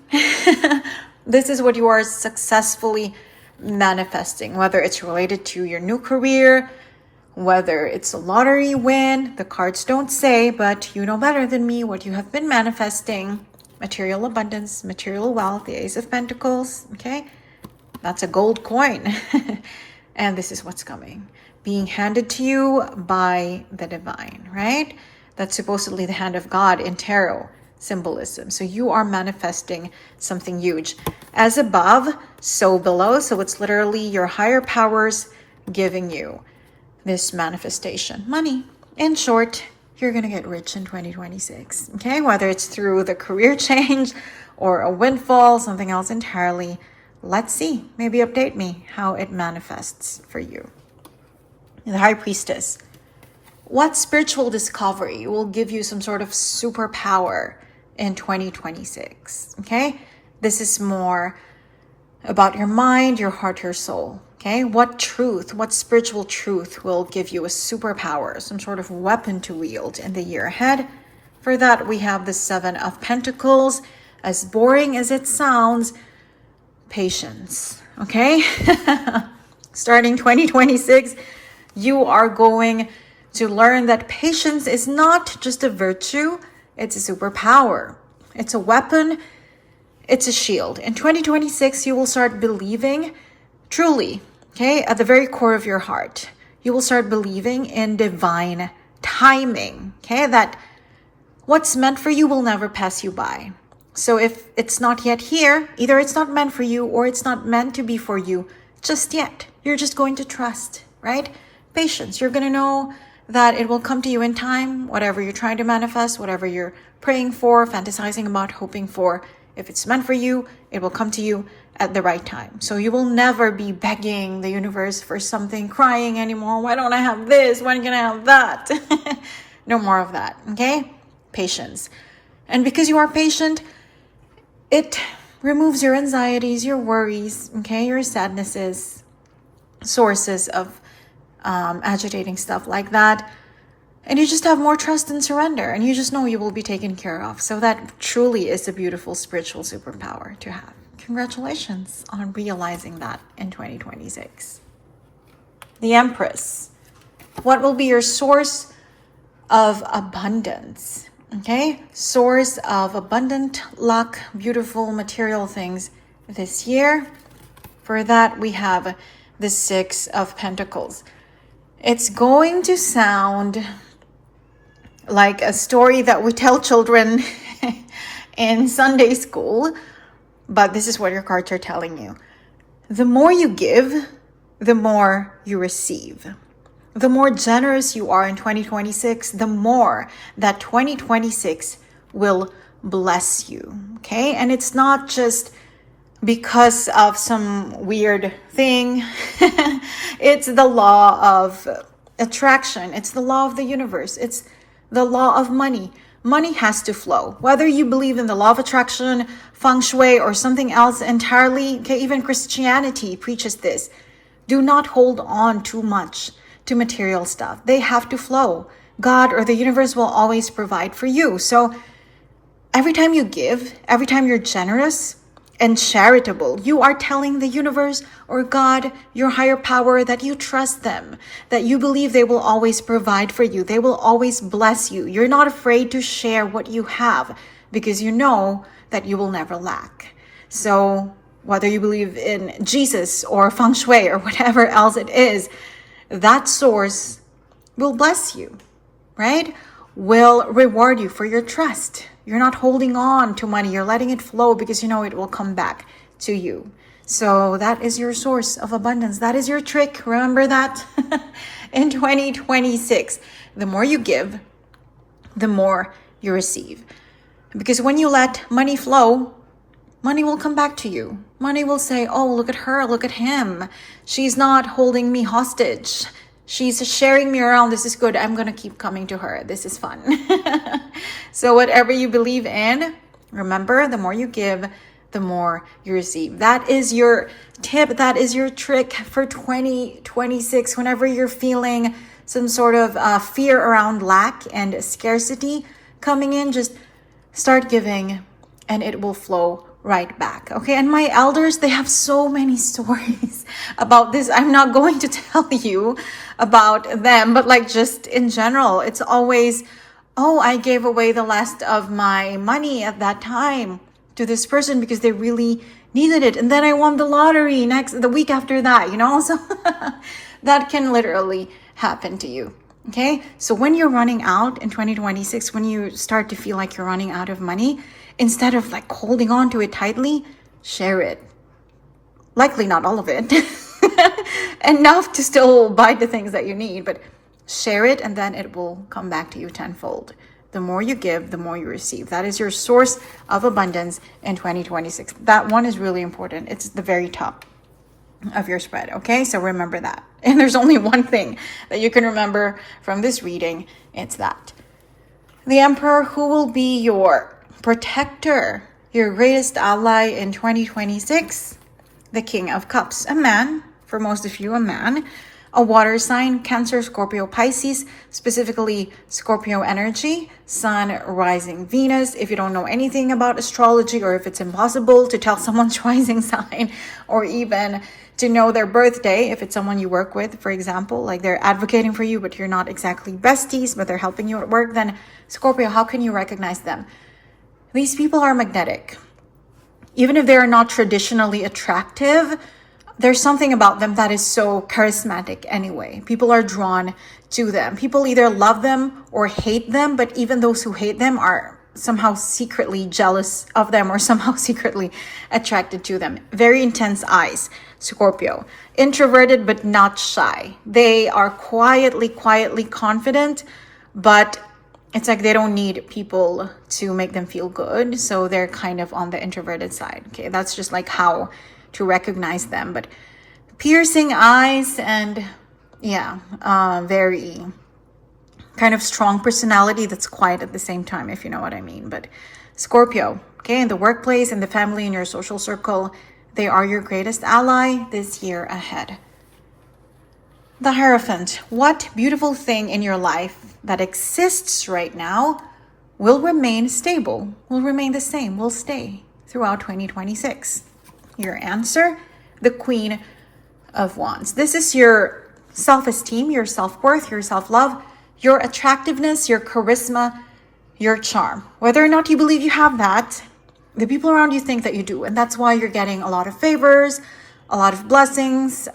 This is what you are successfully manifesting. Whether it's related to your new career, whether it's a lottery win. The cards don't say, but you know better than me what you have been manifesting. Material abundance, material wealth, the Ace of Pentacles, okay? That's a gold coin. And this is what's coming. Being handed to you by the divine, right? That's supposedly the hand of God in tarot symbolism. So you are manifesting something huge. As above, so below. So it's literally your higher powers giving you this manifestation. Money. In short, you're going to get rich in 2026, okay? Whether it's through the career change or a windfall, something else entirely. Let's see. Maybe update me how it manifests for you. The High Priestess. What spiritual discovery will give you some sort of superpower in 2026, okay? This is more about your mind, your heart, your soul. Okay, what truth, what spiritual truth will give you a superpower, some sort of weapon to wield in the year ahead? For that, we have the Seven of Pentacles. As boring as it sounds, patience, okay? Starting 2026, you are going to learn that patience is not just a virtue, it's a superpower. It's a weapon, it's a shield. In 2026, you will start believing truly, okay, at the very core of your heart, you will start believing in divine timing, okay, that what's meant for you will never pass you by. So if it's not yet here, either it's not meant for you or it's not meant to be for you just yet. You're just going to trust, right? Patience. You're going to know that it will come to you in time, whatever you're trying to manifest, whatever you're praying for, fantasizing about, hoping for. If it's meant for you, it will come to you at the right time. So you will never be begging the universe for something, crying anymore. Why don't I have this? When can I have that? No more of that, okay? Patience. And because you are patient, it removes your anxieties, your worries, okay? Your sadnesses, sources of agitating stuff like that. And you just have more trust and surrender. And you just know you will be taken care of. So that truly is a beautiful spiritual superpower to have. Congratulations on realizing that in 2026. The Empress. What will be your source of abundance? Okay, source of abundant luck, beautiful material things this year. For that, we have the Six of Pentacles. It's going to sound like a story that we tell children in Sunday school, but this is what your cards are telling you. The more you give, the more you receive. The more generous you are in 2026, the more that 2026 will bless you, okay? And it's not just because of some weird thing. It's the law of attraction. It's the law of the universe. It's the law of money. Money has to flow. Whether you believe in the law of attraction, feng shui, or something else entirely, okay, even Christianity preaches this. Do not hold on too much to material stuff. They have to flow. God or the universe will always provide for you. So every time you give, every time you're generous and charitable, you are telling the universe or God, your higher power, that you trust them, that you believe they will always provide for you. They will always bless you. You're not afraid to share what you have because you know that you will never lack. So whether you believe in Jesus or feng shui or whatever else it is, that source will bless you, right? Will reward you for your trust. You're not holding on to money. You're letting it flow because you know it will come back to you. So that is your source of abundance. That is your trick. Remember that in 2026. The more you give, the more you receive. Because when you let money flow, money will come back to you. Money will say, oh, look at her, look at him. She's not holding me hostage. She's sharing me around. This is good. I'm going to keep coming to her. This is fun. So whatever you believe in, remember, the more you give, the more you receive. That is your tip. That is your trick for 2026. Whenever you're feeling some sort of fear around lack and scarcity coming in, just start giving and it will flow right back. Okay. And my elders, they have so many stories about this. I'm not going to tell you about them, but like just in general, it's always, oh, I gave away the last of my money at that time to this person because they really needed it. And then I won the lottery the week after that, so that can literally happen to you. Okay. So when you're running out in 2026, when you start to feel like you're running out of money, instead of like holding on to it tightly, share it. Likely not all of it. Enough to still buy the things that you need, but share it and then it will come back to you tenfold. The more you give, the more you receive. That is your source of abundance in 2026. That one is really important. It's the very top of your spread. Okay. So remember that. And there's only one thing that you can remember from this reading. It's that. The Emperor, who will be your protector, your greatest ally in 2026, the King of Cups, a man, for most of you, a man, a water sign, Cancer, Scorpio, Pisces, specifically Scorpio energy, Sun, rising Venus. If you don't know anything about astrology, or if it's impossible to tell someone's rising sign, or even to know their birthday, if it's someone you work with, for example, like they're advocating for you, but you're not exactly besties, but they're helping you at work, then Scorpio, how can you recognize them? These people are magnetic. Even if they are not traditionally attractive, there's something about them that is so charismatic anyway. People are drawn to them. People either love them or hate them, but even those who hate them are somehow secretly jealous of them or somehow secretly attracted to them. Very intense eyes, Scorpio. Introverted but not shy. They are quietly confident, but it's like they don't need people to make them feel good. So they're kind of on the introverted side. Okay, that's just like how to recognize them. But piercing eyes and very kind of strong personality that's quiet at the same time, if you know what I mean. But Scorpio, okay, in the workplace, in the family, in your social circle, they are your greatest ally this year ahead. The Hierophant, what beautiful thing in your life that exists right now will remain stable, will remain the same, will stay throughout 2026? Your answer, the Queen of Wands. This is your self-esteem, your self-worth, your self-love, your attractiveness, your charisma, your charm. Whether or not you believe you have that, the people around you think that you do. And that's why you're getting a lot of favors, a lot of blessings,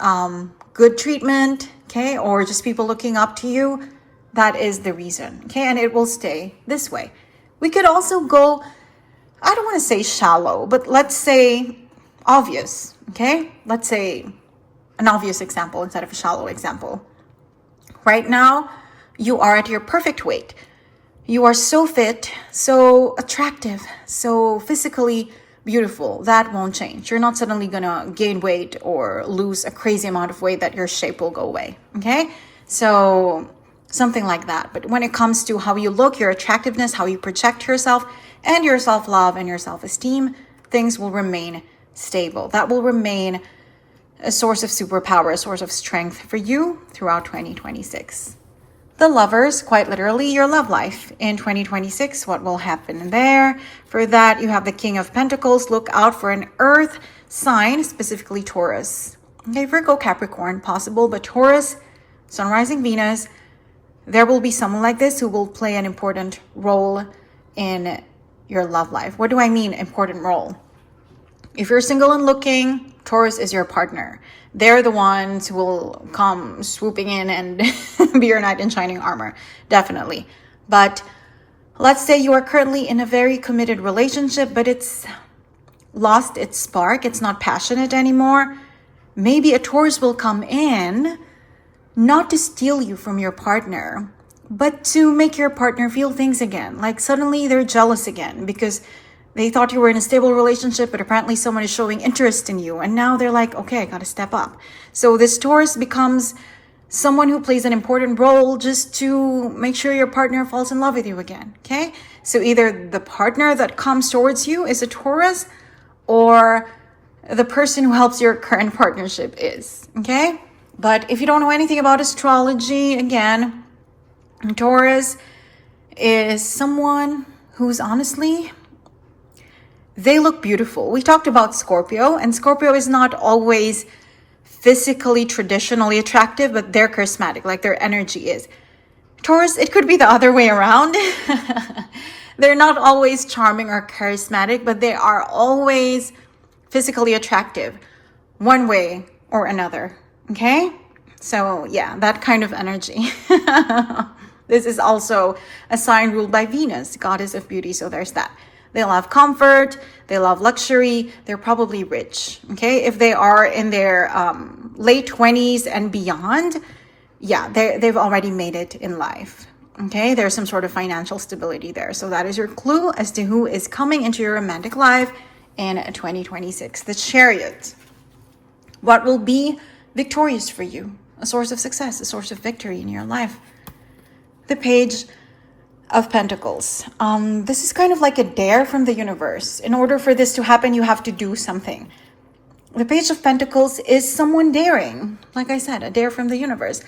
good treatment, okay? Or just people looking up to you. That is the reason, okay? And it will stay this way. We could also go, I don't want to say shallow, but let's say obvious, okay? Let's say an obvious example instead of a shallow example. Right now, you are at your perfect weight. You are so fit, so attractive, so physically beautiful. That won't change. You're not suddenly gonna gain weight or lose a crazy amount of weight that your shape will go away, okay? So something like that. But when it comes to how you look, your attractiveness, how you project yourself, and your self-love and your self-esteem, things will remain stable. That will remain a source of superpower, a source of strength for you throughout 2026. The Lovers, quite literally your love life in 2026. What will happen there? For that, you have the King of Pentacles. Look out for an earth sign, specifically Taurus. Okay, Virgo, Capricorn, possible, but Taurus, Sun, rising Venus, there will be someone like this who will play an important role in your love life. What do I mean important role? If you're single and looking, Taurus is your partner. They're the ones who will come swooping in and be your knight in shining armor. Definitely. But let's say you are currently in a very committed relationship, but it's lost its spark. It's not passionate anymore. Maybe a Taurus will come in, not to steal you from your partner, but to make your partner feel things again. Like suddenly they're jealous again because they thought you were in a stable relationship, but apparently someone is showing interest in you. And now they're like, okay, I got to step up. So this Taurus becomes someone who plays an important role just to make sure your partner falls in love with you again. Okay. So either the partner that comes towards you is a Taurus, or the person who helps your current partnership is. Okay. But if you don't know anything about astrology, again, Taurus is someone who's honestly, they look beautiful. We talked about Scorpio, and Scorpio is not always physically, traditionally attractive, but they're charismatic, like their energy is. Taurus, it could be the other way around. They're not always charming or charismatic, but they are always physically attractive, one way or another. Okay? So yeah, that kind of energy. This is also a sign ruled by Venus, goddess of beauty. So there's that. They love comfort. They love luxury. They're probably rich. Okay. If they are in their late 20s and beyond, yeah, they've already made it in life. Okay. There's some sort of financial stability there. So that is your clue as to who is coming into your romantic life in 2026. The Chariot. What will be victorious for you? A source of success, a source of victory in your life. The Page of Pentacles. This is kind of like a dare from the universe. In order for this to happen, you have to do something. The Page of Pentacles is someone daring. Like I said, a dare from the universe.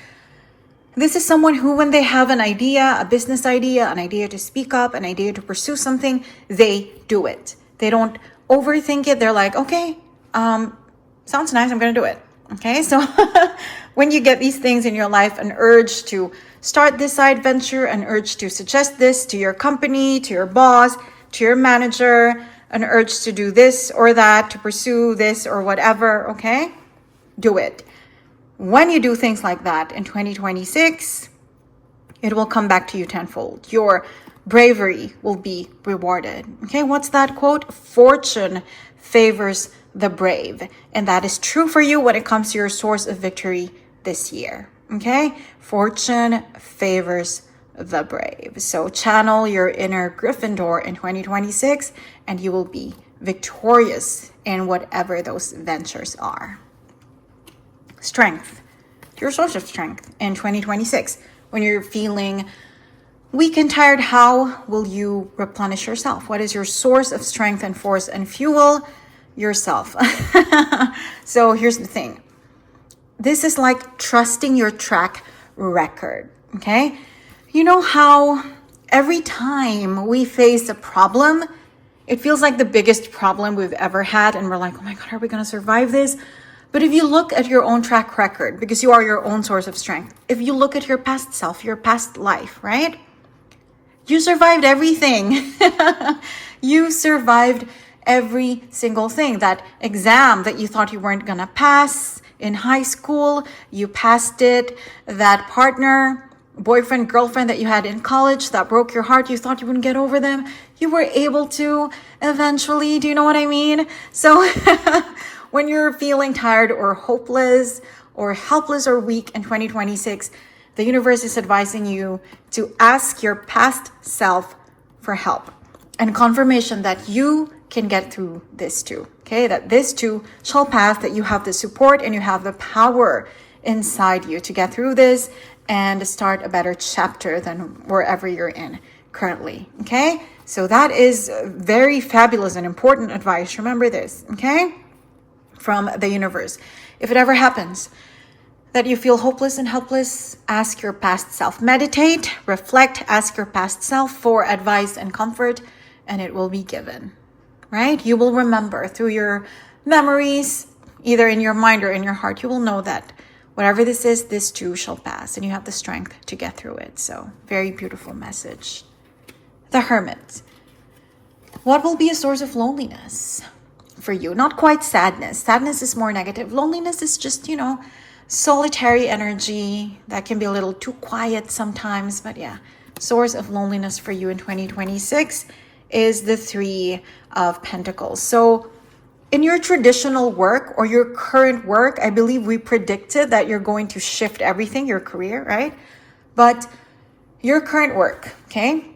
This is someone who, when they have an idea, a business idea, an idea to speak up, an idea to pursue something, they do it. They don't overthink it. They're like, okay, sounds nice, I'm going to do it. Okay, so when you get these things in your life, an urge to start this side venture, an urge to suggest this to your company, to your boss, to your manager, an urge to do this or that, to pursue this or whatever, okay? Do it. When you do things like that in 2026, it will come back to you tenfold. Your bravery will be rewarded. Okay, what's that quote? Fortune favors the brave. And that is true for you when it comes to your source of victory this year. Okay, fortune favors the brave. So channel your inner Gryffindor in 2026 and you will be victorious in whatever those ventures are. Strength, your source of strength in 2026. When you're feeling weak and tired, how will you replenish yourself? What is your source of strength and force and fuel? Yourself. So here's the thing. This is like trusting your track record, okay? You know how every time we face a problem, it feels like the biggest problem we've ever had, and we're like, oh my God, are we going to survive this? But if you look at your own track record, because you are your own source of strength, if you look at your past self, your past life, right? You survived everything. You survived every single thing. That exam that you thought you weren't going to pass in high school, you passed it. That partner, boyfriend, girlfriend that you had in college that broke your heart, you thought you wouldn't get over them, you were able to eventually. Do you know what I mean? So when you're feeling tired or hopeless or helpless or weak in 2026, the universe is advising you to ask your past self for help and confirmation that you can get through this too. Okay, that this too shall pass, that you have the support and you have the power inside you to get through this and start a better chapter than wherever you're in currently. Okay, so that is very fabulous and important advice. Remember this, okay, from the universe. If it ever happens that you feel hopeless and helpless, ask your past self. Meditate, reflect, ask your past self for advice and comfort, and it will be given. Right? You will remember through your memories, either in your mind or in your heart, you will know that whatever this is, this too shall pass, and you have the strength to get through it. So, very beautiful message. The Hermit. What will be a source of loneliness for you. Not quite sadness. Sadness is more negative. Loneliness is just, solitary energy that can be a little too quiet sometimes. But yeah, source of loneliness for you in 2026 is the Three of Pentacles. So in your traditional work or your current work, I believe we predicted that you're going to shift everything, your career, right? But your current work, okay,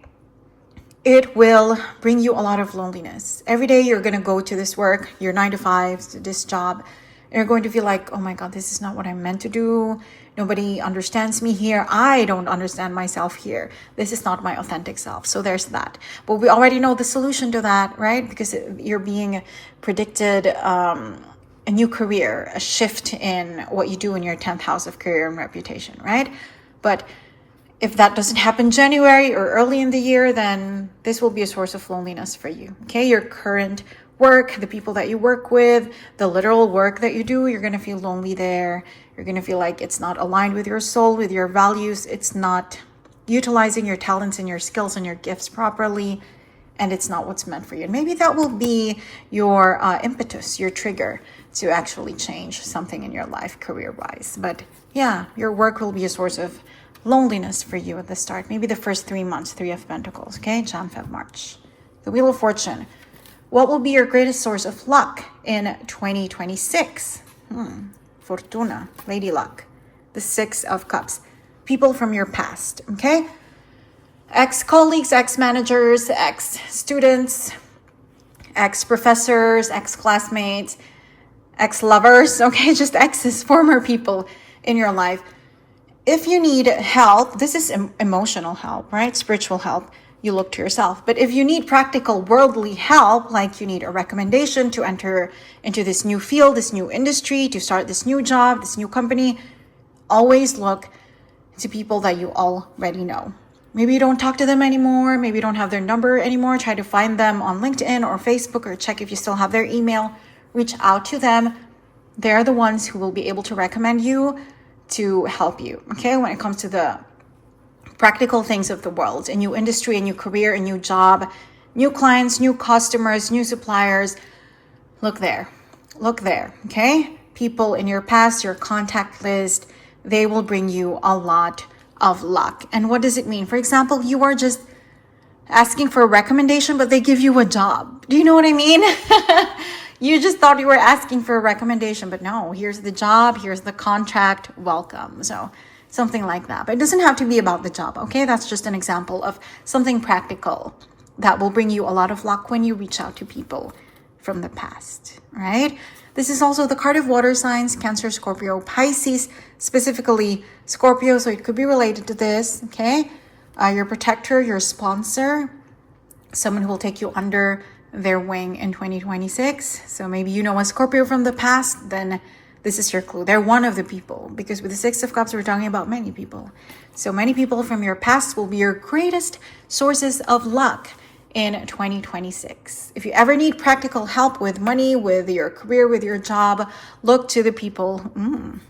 it will bring you a lot of loneliness. Every day you're going to go to this work, your 9 to 5, this job, and you're going to feel like, oh my God, this is not what I'm meant to do. Nobody understands me here. I don't understand myself here. This is not my authentic self. So there's that. But we already know the solution to that, right? Because you're being predicted a new career, a shift in what you do in your 10th house of career and reputation, right? But if that doesn't happen January or early in the year, then this will be a source of loneliness for you, okay? Your current work, the people that you work with, the literal work that you do, you're going to feel lonely there. You're going to feel like it's not aligned with your soul, with your values. It's not utilizing your talents and your skills and your gifts properly, and it's not what's meant for you. And maybe that will be your impetus, your trigger to actually change something in your life career-wise. But yeah, your work will be a source of loneliness for you at the start. Maybe the first 3 months, Three of Pentacles, okay? Jan, Feb, March. The Wheel of Fortune. What will be your greatest source of luck in 2026? Fortuna, Lady Luck. The Six of Cups. People from your past, okay? Ex-colleagues, ex-managers, ex-students, ex-professors, ex-classmates, ex-lovers, okay? Just exes, former people in your life. If you need help, this is emotional help, right? Spiritual help. You look to yourself. But if you need practical worldly help, like you need a recommendation to enter into this new field, this new industry, to start this new job, this new company, always look to people that you already know. Maybe you don't talk to them anymore. Maybe you don't have their number anymore. Try to find them on LinkedIn or Facebook, or check if you still have their email. Reach out to them. They're the ones who will be able to recommend you to help you, okay? When it comes to the practical things of the world, a new industry, a new career, a new job, new clients, new customers, new suppliers. Look there, okay? People in your past, your contact list, they will bring you a lot of luck. And what does it mean? For example, you are just asking for a recommendation, but they give you a job. Do you know what I mean? You just thought you were asking for a recommendation, but no, here's the job, here's the contract, welcome. So something like that. But it doesn't have to be about the job, okay? That's just an example of something practical that will bring you a lot of luck when you reach out to people from the past, right? This is also the card of water signs, Cancer, Scorpio, Pisces, specifically Scorpio, so it could be related to this, okay? Your protector, your sponsor, someone who will take you under their wing in 2026. So maybe you know a Scorpio from the past, then this is your clue. They're one of the people, because with the Six of Cups, we're talking about many people. So many people from your past will be your greatest sources of luck in 2026. If you ever need practical help with money, with your career, with your job, look to the people,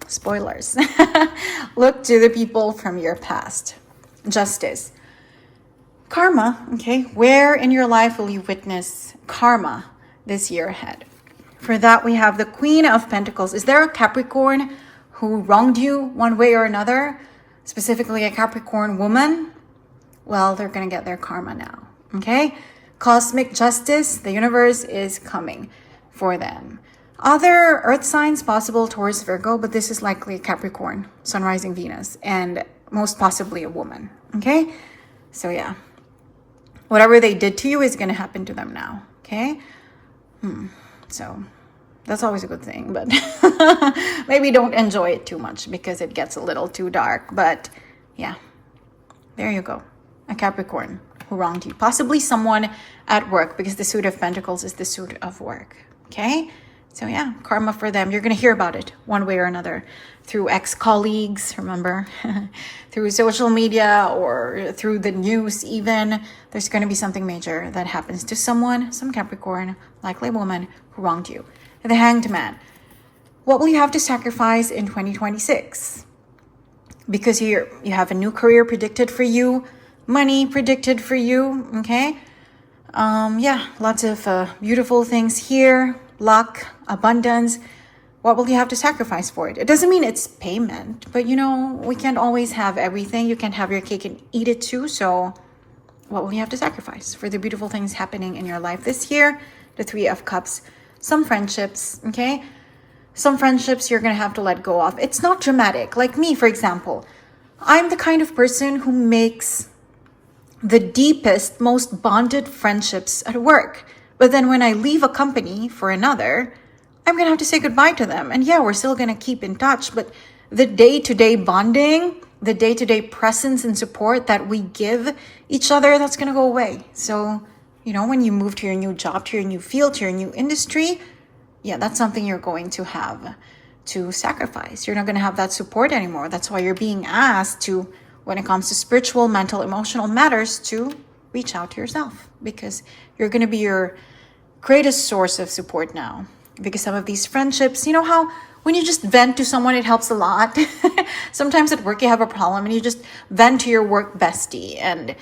spoilers, look to the people from your past. Justice. Karma, okay, where in your life will you witness karma this year ahead? For that, we have the Queen of Pentacles. Is there a Capricorn who wronged you one way or another? Specifically a Capricorn woman? Well, they're going to get their karma now, okay? Cosmic justice, the universe is coming for them. Other earth signs possible, Taurus, Virgo, but this is likely a Capricorn, Sun, Rising, Venus, and most possibly a woman, okay? So yeah, whatever they did to you is going to happen to them now, okay? So that's always a good thing, but maybe don't enjoy it too much because it gets a little too dark. But yeah, there you go. A Capricorn who wronged you. Possibly someone at work, because the Suit of Pentacles is the suit of work, okay? So yeah, karma for them. You're going to hear about it one way or another through ex-colleagues, remember, through social media or through the news even. There's going to be something major that happens to someone, some Capricorn, likely a woman, who wronged you. The Hanged Man. What will you have to sacrifice in 2026? Because you have a new career predicted for you, money predicted for you, okay? Yeah, lots of beautiful things here. luck, abundance, what will you have to sacrifice for it? It doesn't mean it's payment, but we can't always have everything. You can't have your cake and eat it too. So what will you have to sacrifice for the beautiful things happening in your life this year? The Three of Cups, some friendships, okay? Some friendships you're going to have to let go of. It's not dramatic. Like me, for example, I'm the kind of person who makes the deepest, most bonded friendships at work. But then when I leave a company for another, I'm going to have to say goodbye to them. And yeah, we're still going to keep in touch, but the day-to-day bonding, the day-to-day presence and support that we give each other, that's going to go away. So, when you move to your new job, to your new field, to your new industry, yeah, that's something you're going to have to sacrifice. You're not going to have that support anymore. That's why you're being asked to, when it comes to spiritual, mental, emotional matters, to reach out to yourself, because you're going to be your greatest source of support now. Because some of these friendships, how when you just vent to someone, it helps a lot. Sometimes at work you have a problem and you just vent to your work bestie and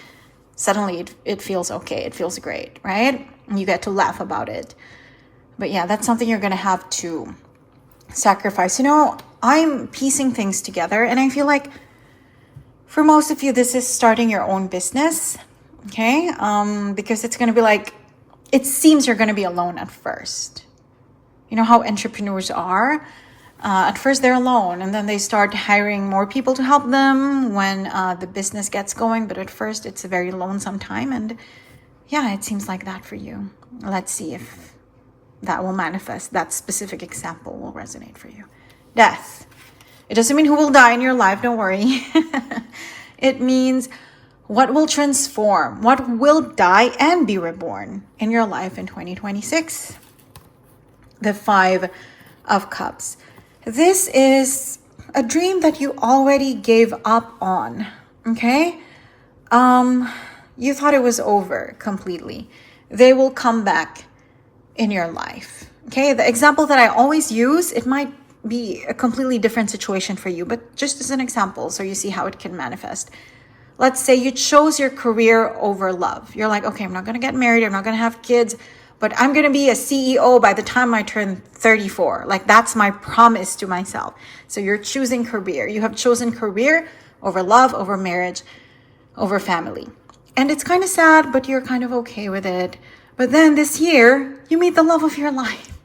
suddenly it feels okay. It feels great, right? And you get to laugh about it. But yeah, that's something you're going to have to sacrifice. I'm piecing things together, and I feel like for most of you, this is starting your own business, okay? Because it's going to be like, it seems you're going to be alone at first. You know how entrepreneurs are? At first they're alone, and then they start hiring more people to help them when the business gets going. But at first it's a very lonesome time, and yeah, it seems like that for you. Let's see if that will manifest. That specific example will resonate for you. Death. It doesn't mean who will die in your life, don't worry. It means what will transform, what will die and be reborn in your life in 2026. The Five of Cups. This is a dream that you already gave up on, okay? You thought it was over completely. They will come back in your life, okay? The example that I always use, it might be a completely different situation for you, but just as an example, so you see how it can manifest. Let's say you chose your career over love. You're like, okay, I'm not going to get married. I'm not going to have kids, but I'm going to be a CEO by the time I turn 34. Like, that's my promise to myself. So you're choosing career. You have chosen career over love, over marriage, over family. And it's kind of sad, but you're kind of okay with it. But then this year, you meet the love of your life.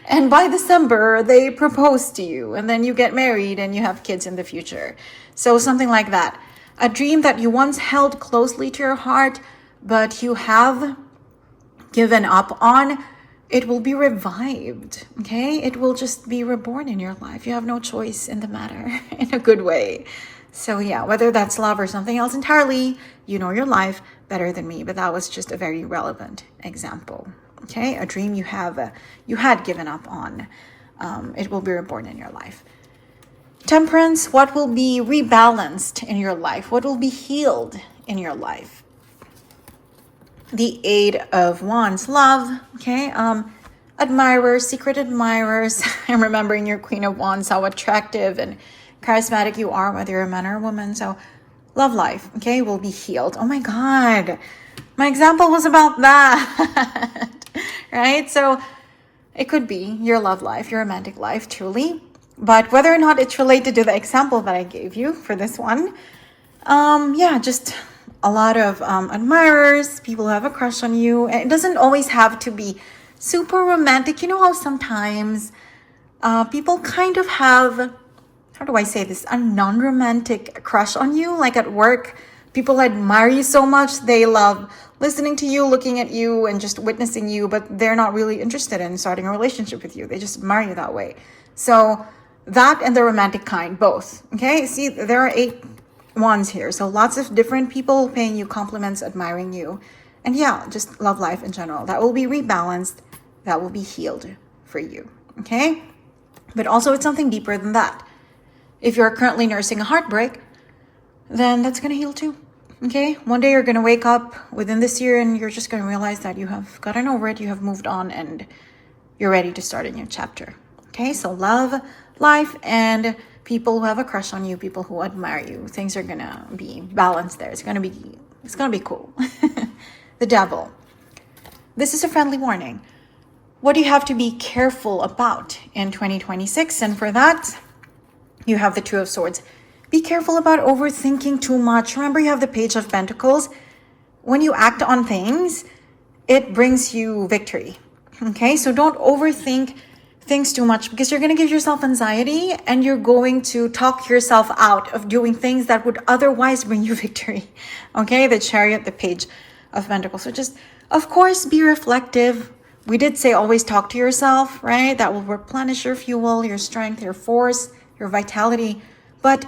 And by December, they propose to you. And then you get married and you have kids in the future. So something like that. A dream that you once held closely to your heart, but you have given up on, it will be revived, okay? It will just be reborn in your life. You have no choice in the matter, in a good way. So yeah, whether that's love or something else entirely, you know your life better than me, but that was just a very relevant example, okay? A dream you had given up on, it will be reborn in your life. Temperance, what will be rebalanced in your life? What will be healed in your life? The Eight of Wands, love, okay? Admirers, secret admirers. I'm remembering your Queen of Wands, how attractive and charismatic you are, whether you're a man or a woman. So love life, okay, will be healed. Oh my God, my example was about that, right? So it could be your love life, your romantic life, truly. But whether or not it's related to the example that I gave you for this one, yeah, just a lot of admirers, people who have a crush on you. And it doesn't always have to be super romantic. You know how sometimes people kind of have, how do I say this, a non-romantic crush on you? Like at work, people admire you so much. They love listening to you, looking at you, and just witnessing you, but they're not really interested in starting a relationship with you. They just admire you that way. So that and the romantic kind, both. Okay, see, there are 8 wands here. So lots of different people paying you compliments, admiring you. And yeah, just love life in general. That will be rebalanced. That will be healed for you. Okay? But also it's something deeper than that. If you're currently nursing a heartbreak, then that's going to heal too. Okay? One day you're going to wake up within this year and you're just going to realize that you have gotten over it, you have moved on, and you're ready to start a new chapter. Okay? So love, life, and people who have a crush on you, people who admire you. Things are going to be balanced there. It's going to be cool. The Devil. This is a friendly warning. What do you have to be careful about in 2026? And for that, you have the Two of Swords. Be careful about overthinking too much. Remember, you have the Page of Pentacles. When you act on things, it brings you victory. Okay, so don't overthink things too much, because you're going to give yourself anxiety and you're going to talk yourself out of doing things that would otherwise bring you victory. Okay, the Chariot, the Page of Pentacles. So just, of course, be reflective. We did say always talk to yourself, right? That will replenish your fuel, your strength, your force, your vitality. But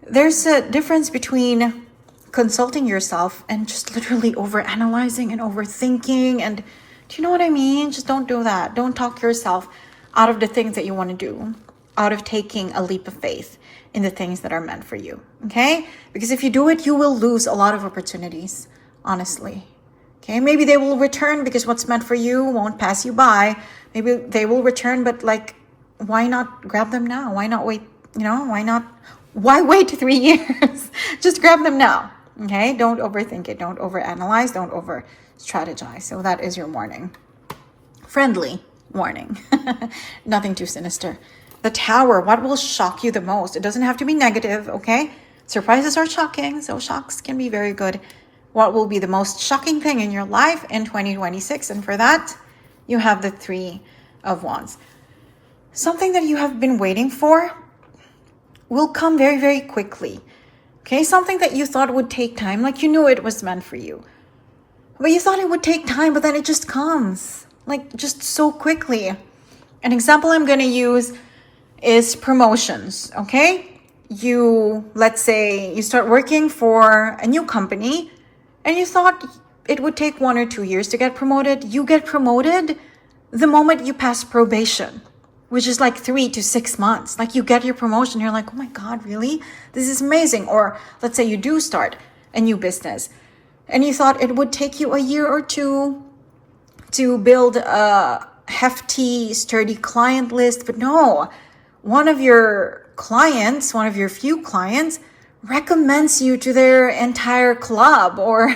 there's a difference between consulting yourself and just literally overanalyzing and overthinking. And do you know what I mean? Just don't do that. Don't talk yourself out of the things that you want to do, out of taking a leap of faith in the things that are meant for you. Okay? Because if you do it, you will lose a lot of opportunities, honestly. Okay? Maybe they will return because what's meant for you won't pass you by. Maybe they will return, but like, why not grab them now? Why not wait? You know, why wait 3 years? Just grab them now. Okay? Don't overthink it. Don't overanalyze. Don't over strategize. So that is your warning. Friendly warning. Nothing too sinister. The Tower. What will shock you the most? It doesn't have to be negative. Okay? Surprises are shocking. So shocks can be very good. What will be the most shocking thing in your life in 2026? And for that, you have the Three of Wands. Something that you have been waiting for will come very, very quickly. Okay, something that you thought would take time, like you knew it was meant for you. But you thought it would take time, but then it just comes, like just so quickly. An example I'm going to use is promotions, okay? Let's say you start working for a new company and you thought it would take 1 or 2 years to get promoted. You get promoted the moment you pass probation, which is like 3 to 6 months. Like you get your promotion, you're like, oh my God, really? This is amazing. Or let's say you do start a new business and you thought it would take you a year or two to build a hefty, sturdy client list. But no, one of your few clients recommends you to their entire club or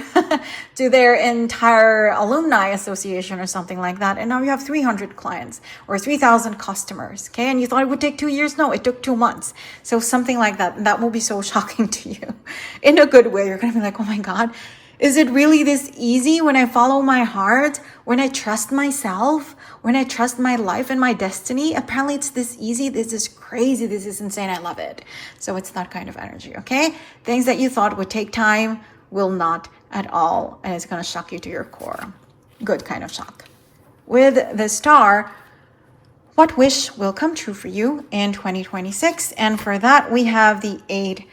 to their entire alumni association or something like that. And now you have 300 clients or 3,000 customers. Okay. And you thought it would take 2 years. No, it took 2 months. So something like that. That will be so shocking to you in a good way. You're going to be like, oh my God, is it really this easy when I follow my heart, when I trust myself, when I trust my life and my destiny? Apparently it's this easy. This is crazy. This is insane. I love it. So it's that kind of energy, okay? Things that you thought would take time will not at all. And it's going to shock you to your core. Good kind of shock. With the Star, what wish will come true for you in 2026? And for that, we have the Eight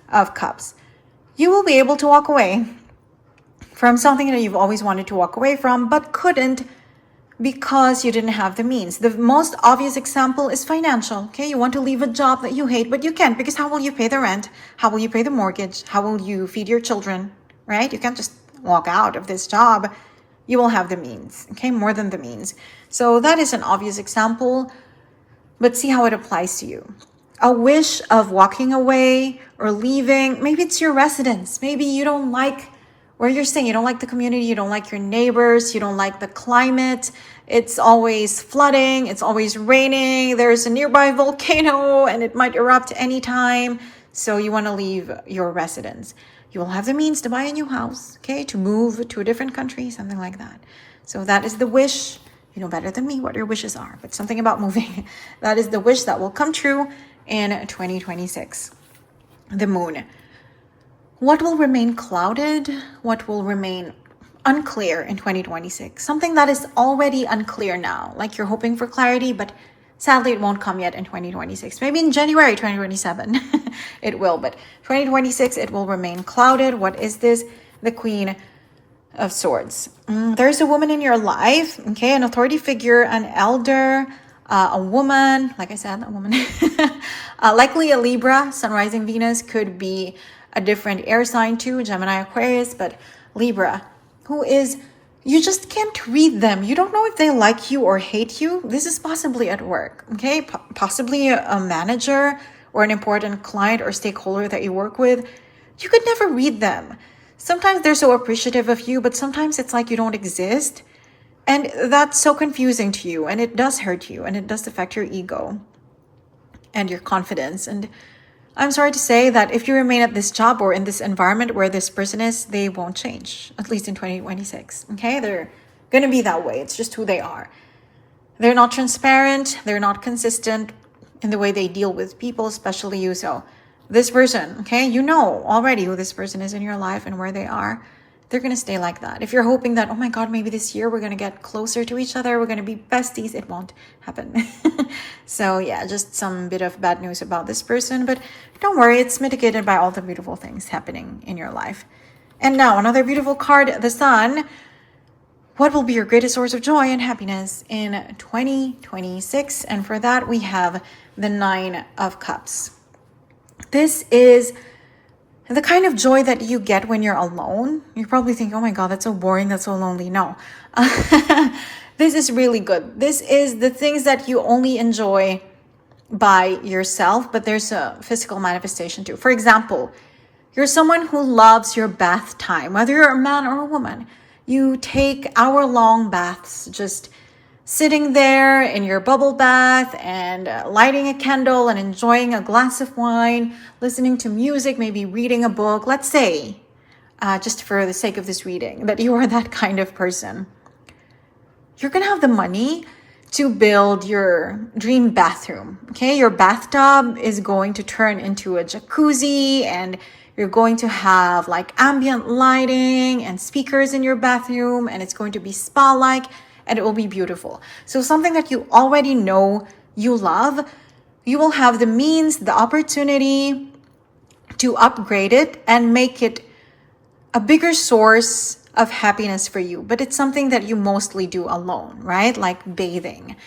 of Cups. You will be able to walk away from something that you've always wanted to walk away from, but couldn't because you didn't have the means. The most obvious example is financial. Okay, you want to leave a job that you hate, but you can't, because how will you pay the rent? How will you pay the mortgage? How will you feed your children? Right? You can't just walk out of this job. You will have the means. Okay, more than the means. So that is an obvious example, but see how it applies to you. A wish of walking away or leaving. Maybe it's your residence. Maybe you don't like where you're staying. You don't like the community. You don't like your neighbors. You don't like the climate. It's always flooding. It's always raining. There's a nearby volcano and it might erupt anytime. So you want to leave your residence. You will have the means to buy a new house, okay? To move to a different country, something like that. So that is the wish. You know better than me what your wishes are, but something about moving. That is the wish that will come true in 2026. The Moon. What will remain clouded? What will remain unclear in 2026? Something that is already unclear now. Like you're hoping for clarity, but sadly it won't come yet in 2026. Maybe in January 2027 it will, but 2026 it will remain clouded. What is this? The Queen of Swords. There's a woman in your life, okay? An authority figure, an elder, a woman, like I said, a woman. Likely a Libra, Sun rising Venus, could be a different air sign too, Gemini, Aquarius, but Libra, who is, you just can't read them. You don't know if they like you or hate you. This is possibly at work, okay? Possibly a manager or an important client or stakeholder that you work with. You could never read them. Sometimes they're so appreciative of you, but sometimes it's like you don't exist. And that's so confusing to you, and it does hurt you, and it does affect your ego and your confidence. And I'm sorry to say that if you remain at this job or in this environment where this person is, they won't change, at least in 2026. Okay? They're going to be that way. It's just who they are. They're not transparent. They're not consistent in the way they deal with people, especially you. So this person, okay, you know already who this person is in your life and where they are. They're going to stay like that. If you're hoping that, oh my God, maybe this year we're going to get closer to each other, we're going to be besties, it won't happen. So yeah, just some bit of bad news about this person, but don't worry, it's mitigated by all the beautiful things happening in your life. And now another beautiful card, the Sun. What will be your greatest source of joy and happiness in 2026? And for that, we have the Nine of Cups. This is the kind of joy that you get when you're alone. You probably think, oh my God, that's so boring, that's so lonely. No, this is really good. This is the things that you only enjoy by yourself, but there's a physical manifestation too. For example, you're someone who loves your bath time, whether you're a man or a woman. You take hour-long baths, just sitting there in your bubble bath and lighting a candle and enjoying a glass of wine, listening to music, maybe reading a book. Let's say, just for the sake of this reading, that you are that kind of person. You're going to have the money to build your dream bathroom. Okay, your bathtub is going to turn into a jacuzzi, and you're going to have like ambient lighting and speakers in your bathroom, and it's going to be spa-like, and it will be beautiful. So something that you already know you love, you will have the means, the opportunity to upgrade it and make it a bigger source of happiness for you. But it's something that you mostly do alone, right? Like bathing.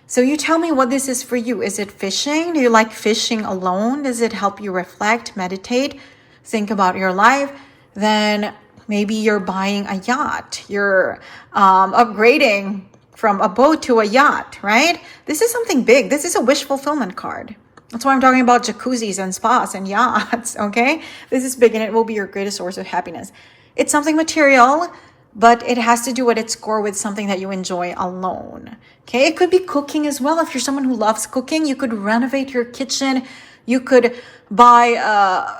So you tell me what this is for you. Is it fishing? Do you like fishing alone? Does it help you reflect, meditate, think about your life? Then maybe you're buying a yacht. You're upgrading from a boat to a yacht, right? This is something big. This is a wish fulfillment card. That's why I'm talking about jacuzzis and spas and yachts, okay? This is big, and it will be your greatest source of happiness. It's something material, but it has to do at its core with something that you enjoy alone, okay? It could be cooking as well. If you're someone who loves cooking, you could renovate your kitchen. You could buy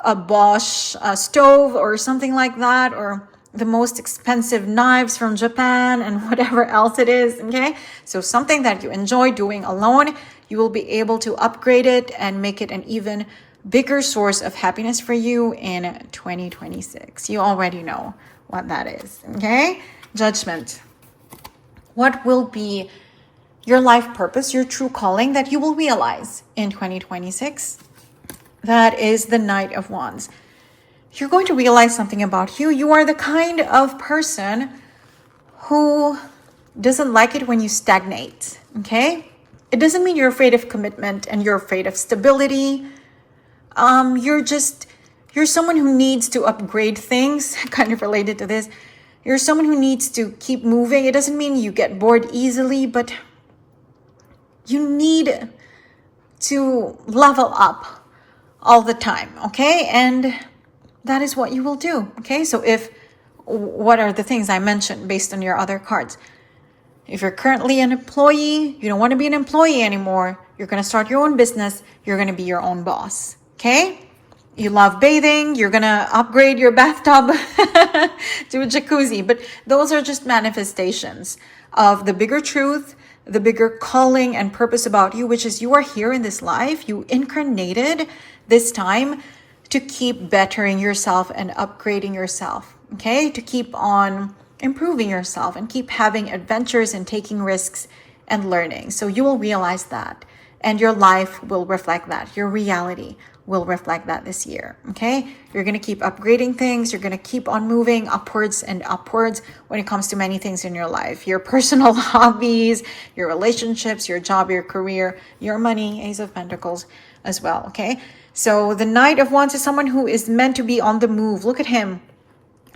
a Bosch stove or something like that, or the most expensive knives from Japan and whatever else it is, okay? So something that you enjoy doing alone, you will be able to upgrade it and make it an even bigger source of happiness for you in 2026. You already know what that is, okay? Judgment. What will be your life purpose, your true calling that you will realize in 2026? That is the Knight of Wands. You're going to realize something about you. You are the kind of person who doesn't like it when you stagnate, okay? It doesn't mean you're afraid of commitment and you're afraid of stability. You're someone who needs to upgrade things, kind of related to this. You're someone who needs to keep moving. It doesn't mean you get bored easily, but you need to level up all the time, okay? And that is what you will do, okay? So what are the things I mentioned based on your other cards? If you're currently an employee, you don't want to be an employee anymore, you're going to start your own business, you're going to be your own boss, okay? You love bathing, you're going to upgrade your bathtub to a jacuzzi, but those are just manifestations of the bigger truth, the bigger calling and purpose about you, which is you are here in this life, you incarnated this time to keep bettering yourself and upgrading yourself, okay? To keep on improving yourself and keep having adventures and taking risks and learning. So you will realize that, and your life will reflect that. Your reality will reflect that this year, okay? You're going to keep upgrading things. You're going to keep on moving upwards and upwards when it comes to many things in your life. Your personal hobbies, your relationships, your job, your career, your money, Ace of Pentacles as well, okay? So the Knight of Wands is someone who is meant to be on the move. Look at him.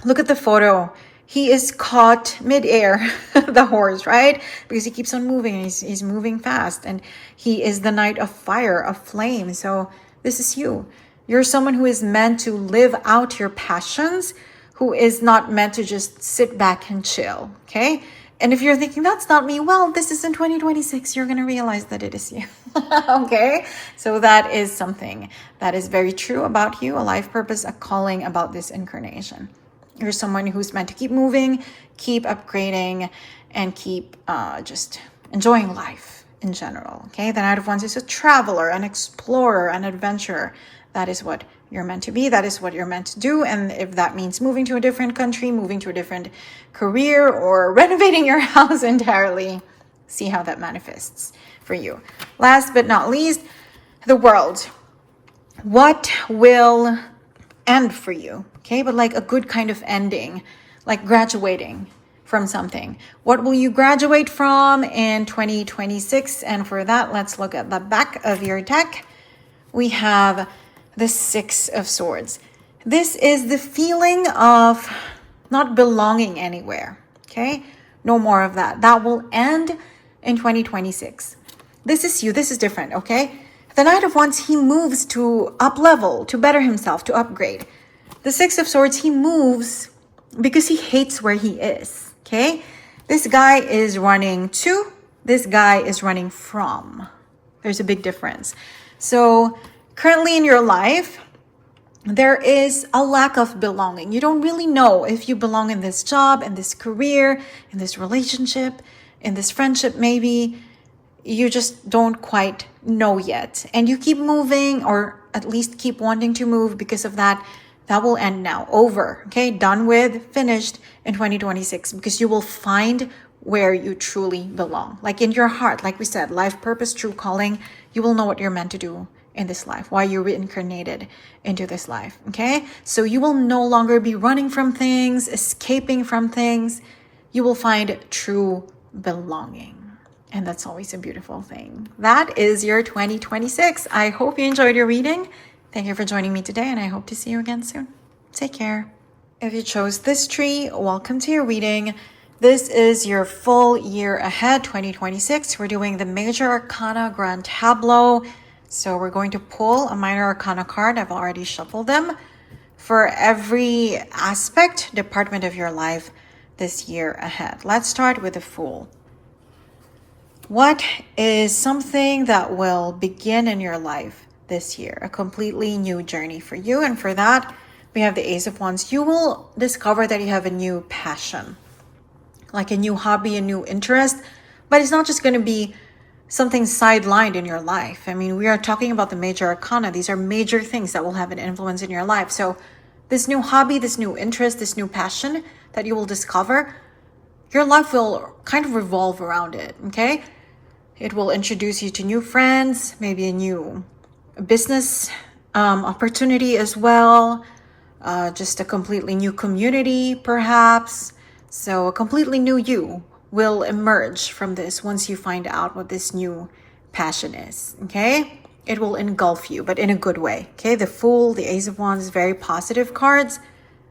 Look at the photo. He is caught midair, the horse, right? Because he keeps on moving, and he's moving fast. And he is the Knight of Fire, of Flame. So this is you. You're someone who is meant to live out your passions, who is not meant to just sit back and chill, okay? And if you're thinking, that's not me, well, this is in 2026, you're going to realize that it is you. Okay? So that is something that is very true about you, a life purpose, a calling about this incarnation. You're someone who's meant to keep moving, keep upgrading, and keep just enjoying life in general. Okay? The Knight of Wands is a traveler, an explorer, an adventurer. That is what you're meant to be. That is what you're meant to do. And if that means moving to a different country, moving to a different career, or renovating your house entirely, see how that manifests for you. Last but not least, the world. What will end for you? Okay, but like a good kind of ending, like graduating from something. What will you graduate from in 2026? And for that, let's look at the back of your deck. We have the Six of Swords. This is the feeling of not belonging anywhere. Okay, no more of that. That will end in 2026. This is you. This is different. Okay, the Knight of Wands, he moves to up level, to better himself, to upgrade. The Six of Swords, he moves because he hates where he is. Okay, this guy is running to, this guy is running from. There's a big difference. So currently in your life, there is a lack of belonging. You don't really know if you belong in this job, in this career, in this relationship, in this friendship maybe. You just don't quite know yet. And you keep moving, or at least keep wanting to move because of that. That will end now. Over. Okay? Done with, finished in 2026, because you will find where you truly belong. Like in your heart, like we said, life purpose, true calling, you will know what you're meant to do in this life, why you're reincarnated into this life. Okay? So you will no longer be running from things, escaping from things. You will find true belonging. And that's always a beautiful thing. That is your 2026. I hope you enjoyed your reading. Thank you for joining me today, and I hope to see you again soon. Take care. If you chose this tree, welcome to your reading. This is your full year ahead, 2026. We're doing the Major Arcana Grand Tableau. So we're going to pull a Minor Arcana card. I've already shuffled them for every aspect, department of your life this year ahead. Let's start with the Fool. What is something that will begin in your life this year? A completely new journey for you. And for that, we have the Ace of Wands. You will discover that you have a new passion, like a new hobby, a new interest, but it's not just going to be something sidelined in your life. I mean, we are talking about the Major Arcana. These are major things that will have an influence in your life. So this new hobby, this new interest, this new passion that you will discover, your life will kind of revolve around it, okay? It will introduce you to new friends, maybe a new business opportunity as well, just a completely new community perhaps. So a completely new you will emerge from this once you find out what this new passion is, okay? It will engulf you, but in a good way, okay? The Fool, the Ace of Wands, very positive cards.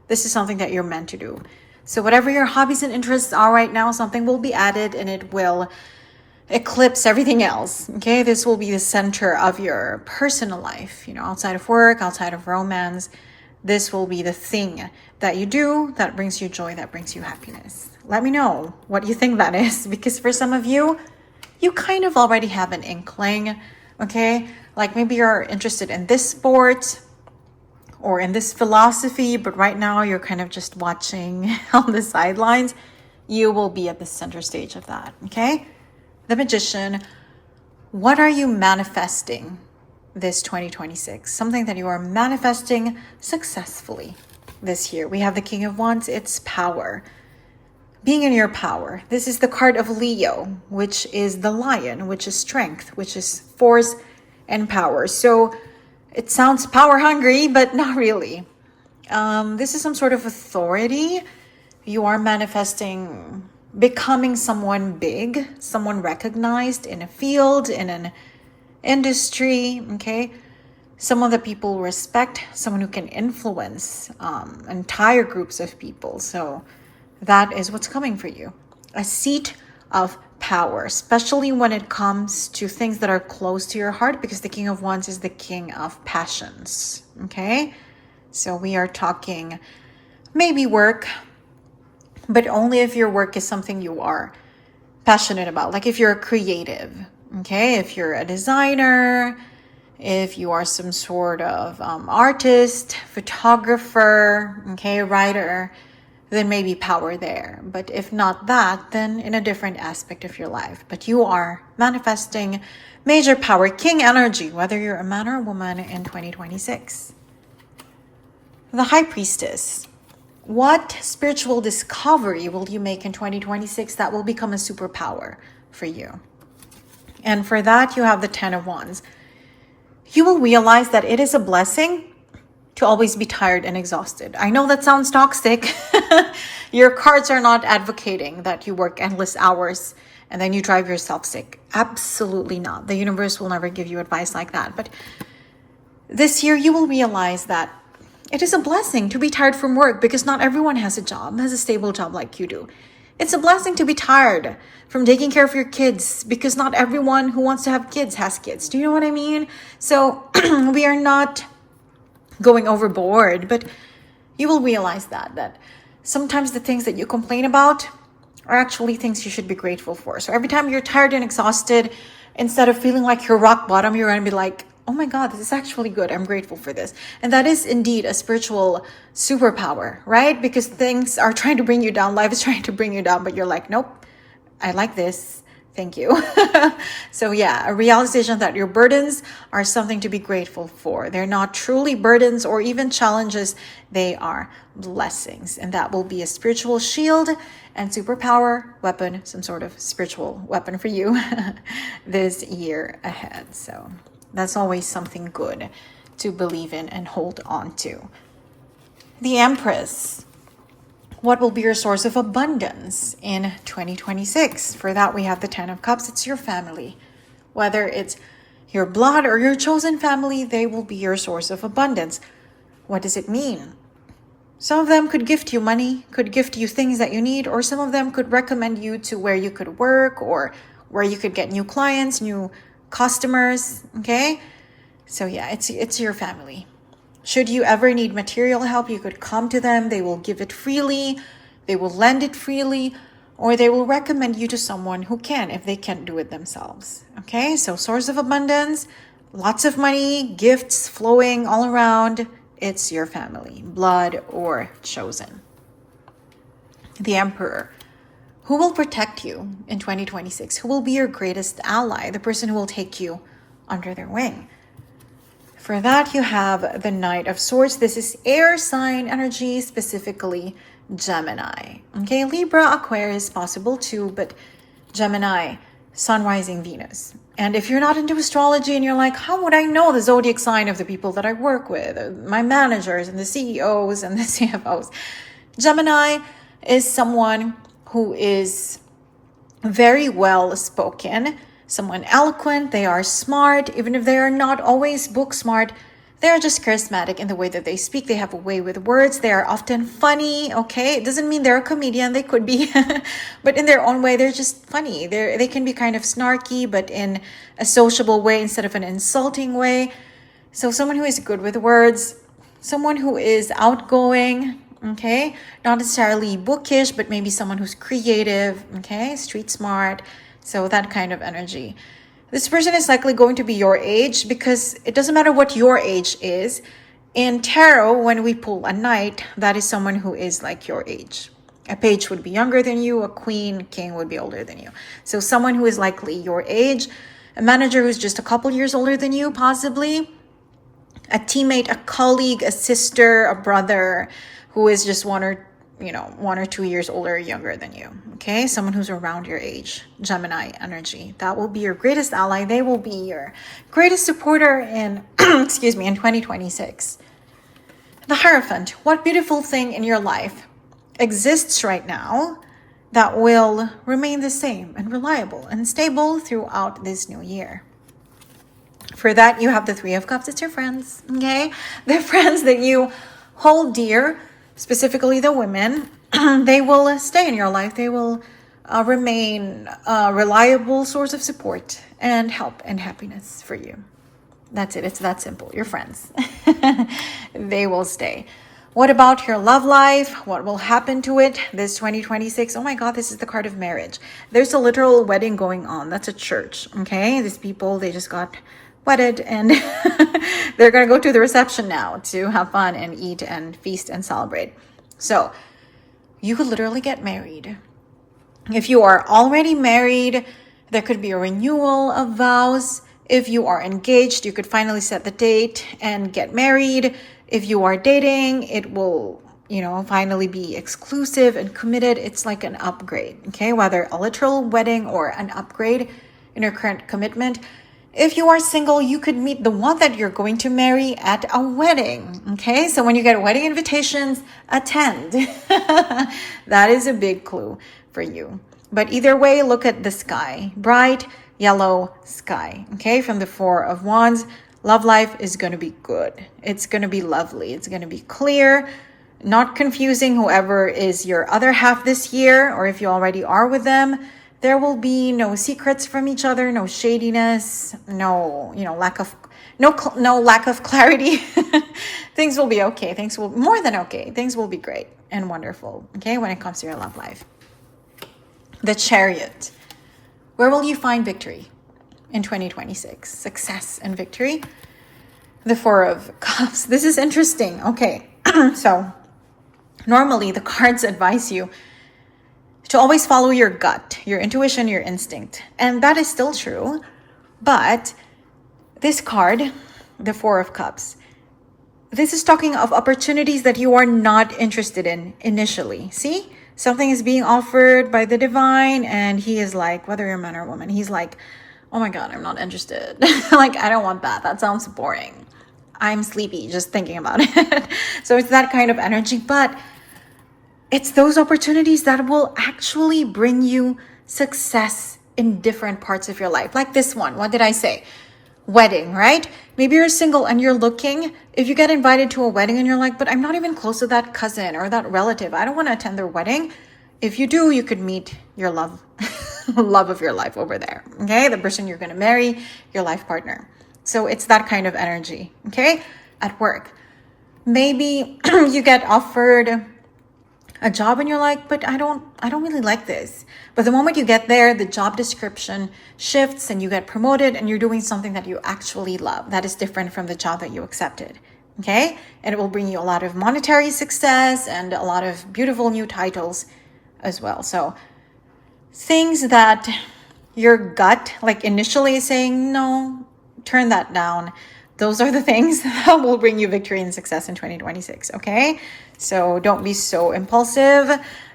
This is something that you're meant to do. So whatever your hobbies and interests are right now, something will be added and it will eclipse everything else, okay? This will be the center of your personal life, you know, outside of work, outside of romance. This will be the thing that you do that brings you joy, that brings you happiness. Let me know what you think that is, because for some of you, you kind of already have an inkling, okay? Like maybe you're interested in this sport or in this philosophy, but right now you're kind of just watching on the sidelines. You will be at the center stage of that, okay? The Magician, what are you manifesting this 2026? Something that you are manifesting successfully this year. We have the King of Wands, it's power. Being in your power. This is the card of Leo, which is the lion, which is strength, which is force and power. So it sounds power hungry, but not really. This is some sort of authority. You are manifesting becoming someone big, someone recognized in a field, in an industry, okay? Someone that people respect, someone who can influence entire groups of people. So that is what's coming for you. A seat of power, especially when it comes to things that are close to your heart, because the King of Wands is the king of passions, okay? So we are talking maybe work, but only if your work is something you are passionate about. Like if you're a creative, okay? If you're a designer, if you are some sort of artist, photographer, okay, writer, then maybe power there. But if not that, then in a different aspect of your life. But you are manifesting major power, king energy, whether you're a man or a woman in 2026. The High Priestess. What spiritual discovery will you make in 2026 that will become a superpower for you? And for that, you have the Ten of Wands. You will realize that it is a blessing to always be tired and exhausted. I know that sounds toxic. Your cards are not advocating that you work endless hours and then you drive yourself sick. Absolutely not. The universe will never give you advice like that. But this year, you will realize that it is a blessing to be tired from work because not everyone has a job, has a stable job like you do. It's a blessing to be tired from taking care of your kids because not everyone who wants to have kids has kids. Do you know what I mean? So we are not going overboard, but you will realize that sometimes the things that you complain about are actually things you should be grateful for. So every time you're tired and exhausted, instead of feeling like you're rock bottom, you're going to be like, oh my God, this is actually good. I'm grateful for this. And that is indeed a spiritual superpower, right? Because things are trying to bring you down. Life is trying to bring you down, but you're like, nope, I like this. Thank you. So yeah, a realization that your burdens are something to be grateful for. They're not truly burdens or even challenges. They are blessings. And that will be a spiritual shield and superpower weapon, some sort of spiritual weapon for you this year ahead. So that's always something good to believe in and hold on to. The Empress. What will be your source of abundance in 2026? For that, we have the Ten of Cups. It's your family. Whether it's your blood or your chosen family, they will be your source of abundance. What does it mean? Some of them could gift you money, could gift you things that you need, or some of them could recommend you to where you could work or where you could get new clients, new customers, okay? So yeah, it's your family. Should you ever need material help, you could come to them. They will give it freely, they will lend it freely, or they will recommend you to someone who can if they can't do it themselves. Okay, so source of abundance, lots of money, gifts flowing all around. It's your family, blood or chosen. The Emperor. Who will protect you in 2026? Who will be your greatest ally? The person who will take you under their wing. For that, you have the Knight of Swords. This is air sign energy, specifically Gemini. Okay, Libra, Aquarius possible too, but Gemini, Sun, Rising, Venus. And if you're not into astrology and you're like, how would I know the zodiac sign of the people that I work with, my managers and the CEOs and the CFOs? Gemini is someone who is very well spoken, someone eloquent. They are smart, even if they are not always book smart. They're just charismatic in the way that they speak. They have a way with words. They are often funny, okay? It doesn't mean they're a comedian. They could be, but in their own way, they're just funny. They can be kind of snarky, but in a sociable way instead of an insulting way. So someone who is good with words, someone who is outgoing, okay? Not necessarily bookish, but maybe someone who's creative, okay? Street smart. So that kind of energy. This person is likely going to be your age because it doesn't matter what your age is. In tarot, when we pull a knight, that is someone who is like your age. A page would be younger than you, a queen, king would be older than you. So someone who is likely your age, a manager who's just a couple years older than you, possibly, a teammate, a colleague, a sister, a brother who is just 1 or 2 years older or younger than you. Okay, someone who's around your age. Gemini energy. That will be your greatest ally. They will be your greatest supporter in excuse me, in 2026. The Hierophant. What beautiful thing in your life exists right now that will remain the same and reliable and stable throughout this new year? For that, you have the Three of Cups. It's your friends, okay? The friends that you hold dear, specifically the women. They will stay in your life. They will remain a reliable source of support and help and happiness for you. That's it. It's that simple. Your friends. They will stay. What about your love life? What will happen to it this 2026? Oh my God, this is the card of marriage. There's a literal wedding going on. That's a church, okay? These people, they just got wedded and they're going to go to the reception now to have fun and eat and feast and celebrate. So you could literally get married. If you are already married, there could be a renewal of vows. If you are engaged, you could finally set the date and get married. If you are dating, it will, finally be exclusive and committed. It's like an upgrade, okay? Whether a literal wedding or an upgrade in your current commitment. If you are single, you could meet the one that you're going to marry at a wedding, okay? So when you get wedding invitations, attend. That is a big clue for you. But either way, look at the sky. Bright yellow sky, okay? From the Four of Wands, love life is going to be good. It's going to be lovely. It's going to be clear, not confusing whoever is your other half this year, or if you already are with them. There will be no secrets from each other, no shadiness, no lack of clarity. Things will be okay. Things will more than okay. Things will be great and wonderful, okay, when it comes to your love life. The Chariot. Where will you find victory in 2026? Success and victory. The Four of Cups. This is interesting. Okay, so normally the cards advise you to always follow your gut, your intuition, your instinct. And that is still true. But this card, the Four of Cups, this is talking of opportunities that you are not interested in initially. See? Something is being offered by the divine, and he is like, whether you're a man or a woman, he's like, oh my God, I'm not interested. Like, I don't want that. That sounds boring. I'm sleepy just thinking about it. So it's that kind of energy, but it's those opportunities that will actually bring you success in different parts of your life. Like this one. What did I say? Wedding, right? Maybe you're single and you're looking. If you get invited to a wedding and you're like, but I'm not even close to that cousin or that relative, I don't want to attend their wedding. If you do, you could meet your love of your life over there, okay? The person you're going to marry, your life partner. So it's that kind of energy, okay? At work, maybe you get offered a job and you're like, but I don't really like this. But the moment you get there, the job description shifts and you get promoted and you're doing something that you actually love. That is different from the job that you accepted. Okay? And it will bring you a lot of monetary success and a lot of beautiful new titles as well. So things that your gut, like initially is saying, no, turn that down. Those are the things that will bring you victory and success in 2026, okay? So don't be so impulsive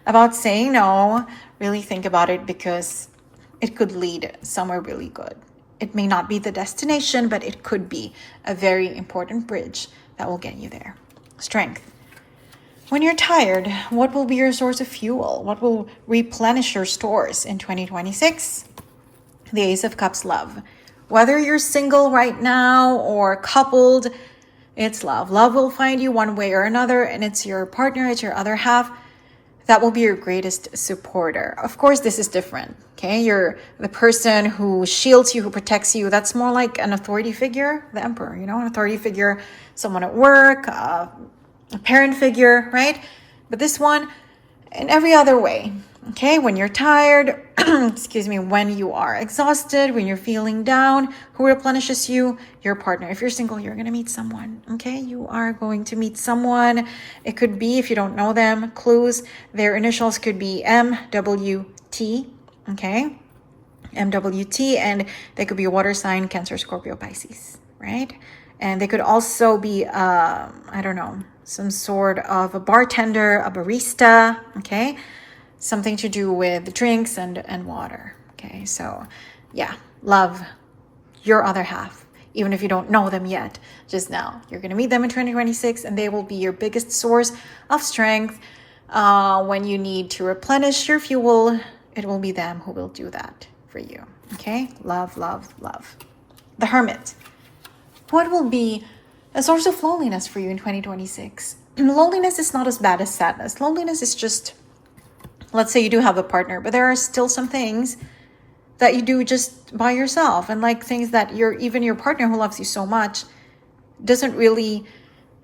about saying no. Really think about it because it could lead somewhere really good. It may not be the destination, but it could be a very important bridge that will get you there. Strength. When you're tired, what will be your source of fuel? What will replenish your stores in 2026? The Ace of Cups, love. Whether you're single right now or coupled, it's love. Love will find you one way or another, and it's your partner, it's your other half that will be your greatest supporter. Of course, this is different, okay? You're the person who shields you, who protects you. That's more like an authority figure, the emperor, an authority figure, someone at work, a parent figure, right? But this one, in every other way, okay? When you're tired, when you are exhausted, when you're feeling down, who replenishes you? Your partner. If you're single, you're going to meet someone, okay? You are going to meet someone. It could be, if you don't know them, clues. Their initials could be MWT, okay? MWT, and they could be a water sign, Cancer, Scorpio, Pisces, right? And they could also be, some sort of a bartender, a barista, okay? Something to do with drinks and water, okay? So, yeah, love your other half, even if you don't know them yet, just now. You're going to meet them in 2026, and they will be your biggest source of strength. When you need to replenish your fuel, it will be them who will do that for you, okay? Love, love, love. The Hermit. What will be a source of loneliness for you in 2026? Loneliness is not as bad as sadness. Loneliness is just, let's say you do have a partner, but there are still some things that you do just by yourself, and like things that your partner who loves you so much doesn't really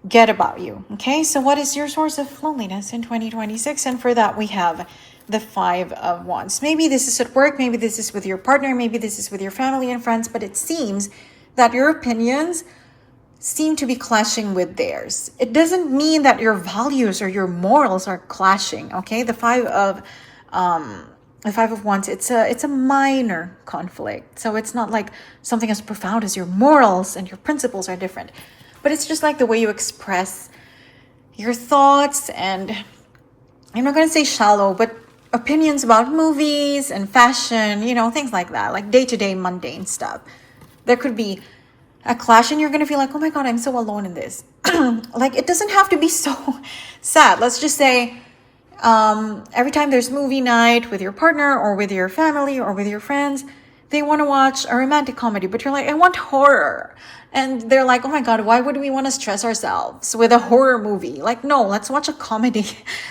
get about you. Okay, so what is your source of loneliness in 2026? And for that, we have the Five of Wands. Maybe this is at work, maybe this is with your partner, maybe this is with your family and friends, but it seems that your opinions seem to be clashing with theirs. It doesn't mean that your values or your morals are clashing. Okay, the Five of Wands, it's a minor conflict. So it's not like something as profound as your morals and your principles are different. But it's just like the way you express your thoughts, and I'm not going to say shallow, but opinions about movies and fashion, things like that, like day-to-day mundane stuff. There could be a clash and you're going to feel like, oh my God, I'm so alone in this. Like, it doesn't have to be so sad. Let's just say every time there's movie night with your partner or with your family or with your friends, they want to watch a romantic comedy, but you're like, I want horror. And they're like, oh my God, why would we want to stress ourselves with a horror movie? Like, no, let's watch a comedy,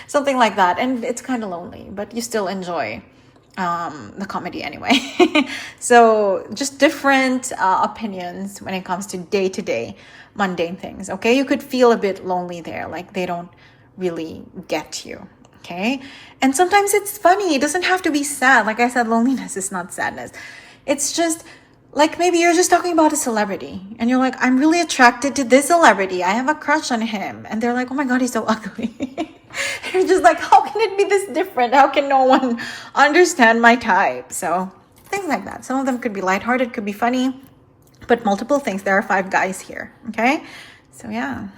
something like that. And it's kind of lonely, but you still enjoy the comedy anyway. So just different opinions when it comes to day-to-day mundane things. Okay, you could feel a bit lonely there, like they don't really get you. Okay, and sometimes it's funny. It doesn't have to be sad. Like I said, loneliness is not sadness. It's just like maybe you're just talking about a celebrity and you're like, I'm really attracted to this celebrity. I have a crush on him. And they're like, oh my God, he's so ugly. You're just like, how can it be this different? How can no one understand my type? So things like that. Some of them could be lighthearted, could be funny, but multiple things. There are 5 guys here. Okay. So yeah,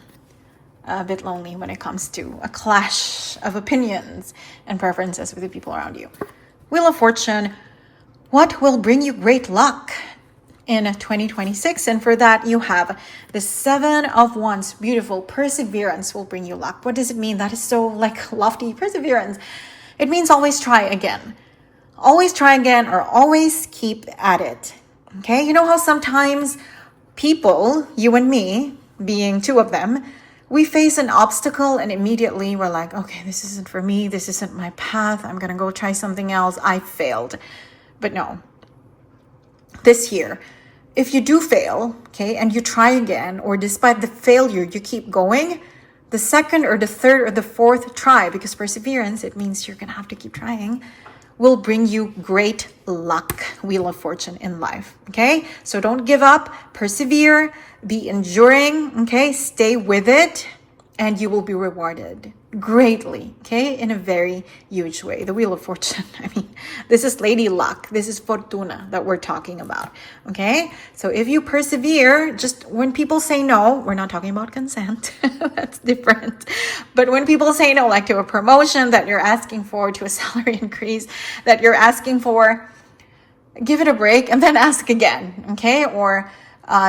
a bit lonely when it comes to a clash of opinions and preferences with the people around you. Wheel of Fortune. What will bring you great luck in 2026? And for that, you have the 7 of Wands. Beautiful. Perseverance will bring you luck. What does it mean? That is so like lofty. Perseverance. It means always try again. Always try again, or always keep at it. Okay? You know how sometimes people, you and me, being 2 of them, we face an obstacle and immediately we're like, okay, this isn't for me. This isn't my path. I'm going to go try something else. I failed. But no, this year, if you do fail, okay, and you try again, or despite the failure, you keep going, the second or the third or the fourth try, because perseverance, it means you're going to have to keep trying, will bring you great luck, Wheel of Fortune in life, okay? So don't give up, persevere, be enduring, okay? Stay with it, and you will be rewarded greatly, okay? In a very huge way. The Wheel of Fortune, I mean, this is Lady Luck. This is Fortuna that we're talking about, okay? So if you persevere, just when people say no, we're not talking about consent. That's different. But when people say no, like to a promotion that you're asking for, to a salary increase that you're asking for, give it a break and then ask again, okay? Or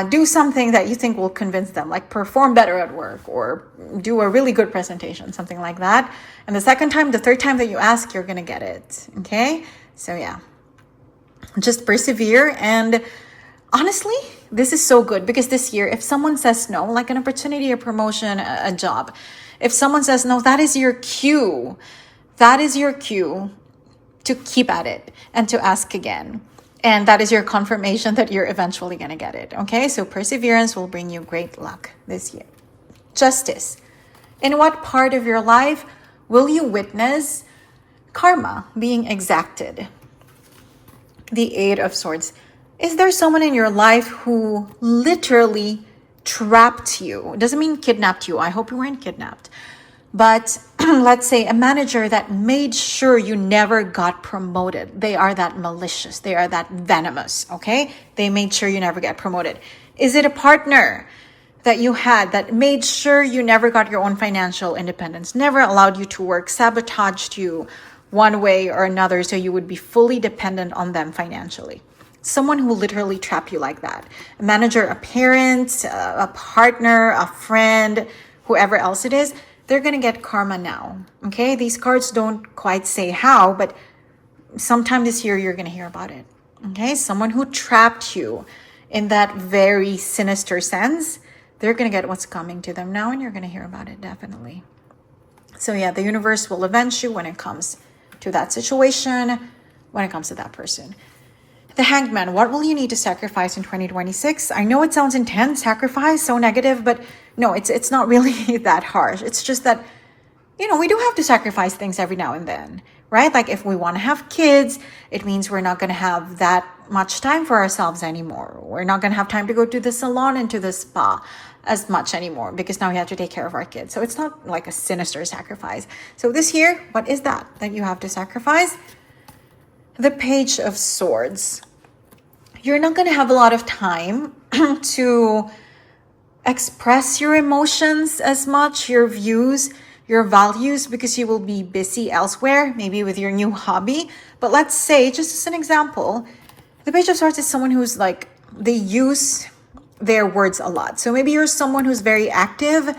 do something that you think will convince them, like perform better at work or do a really good presentation, something like that. And the second time, the third time that you ask, you're going to get it. Okay. So yeah, just persevere. And honestly, this is so good because this year, if someone says no, like an opportunity, a promotion, a job, if someone says no, that is your cue. That is your cue to keep at it and to ask again. And that is your confirmation that you're eventually going to get it. Okay, so perseverance will bring you great luck this year. Justice. In what part of your life will you witness karma being exacted? The 8 of Swords. Is there someone in your life who literally trapped you? It doesn't mean kidnapped you. I hope you weren't kidnapped. But let's say a manager that made sure you never got promoted. They are that malicious. They are that venomous, okay? They made sure you never get promoted. Is it a partner that you had that made sure you never got your own financial independence, never allowed you to work, sabotaged you one way or another so you would be fully dependent on them financially? Someone who literally trapped you like that. A manager, a parent, a partner, a friend, whoever else it is, they're going to get karma now, okay? These cards don't quite say how, but sometime this year you're going to hear about it, okay? Someone who trapped you in that very sinister sense, they're going to get what's coming to them now, and you're going to hear about it, definitely. So yeah, the universe will avenge you when it comes to that situation, when it comes to that person. The Hanged Man, what will you need to sacrifice in 2026? I know it sounds intense, sacrifice, so negative, but No, it's not really that harsh. It's just that, we do have to sacrifice things every now and then, right? Like if we want to have kids, it means we're not going to have that much time for ourselves anymore. We're not going to have time to go to the salon and to the spa as much anymore because now we have to take care of our kids. So it's not like a sinister sacrifice. So this year, what is that you have to sacrifice? The Page of Swords. You're not going to have a lot of time to express your emotions as much, your views, your values, because you will be busy elsewhere, maybe with your new hobby. But let's say, just as an example, the Page of Swords is someone who's like, they use their words a lot. So maybe you're someone who's very active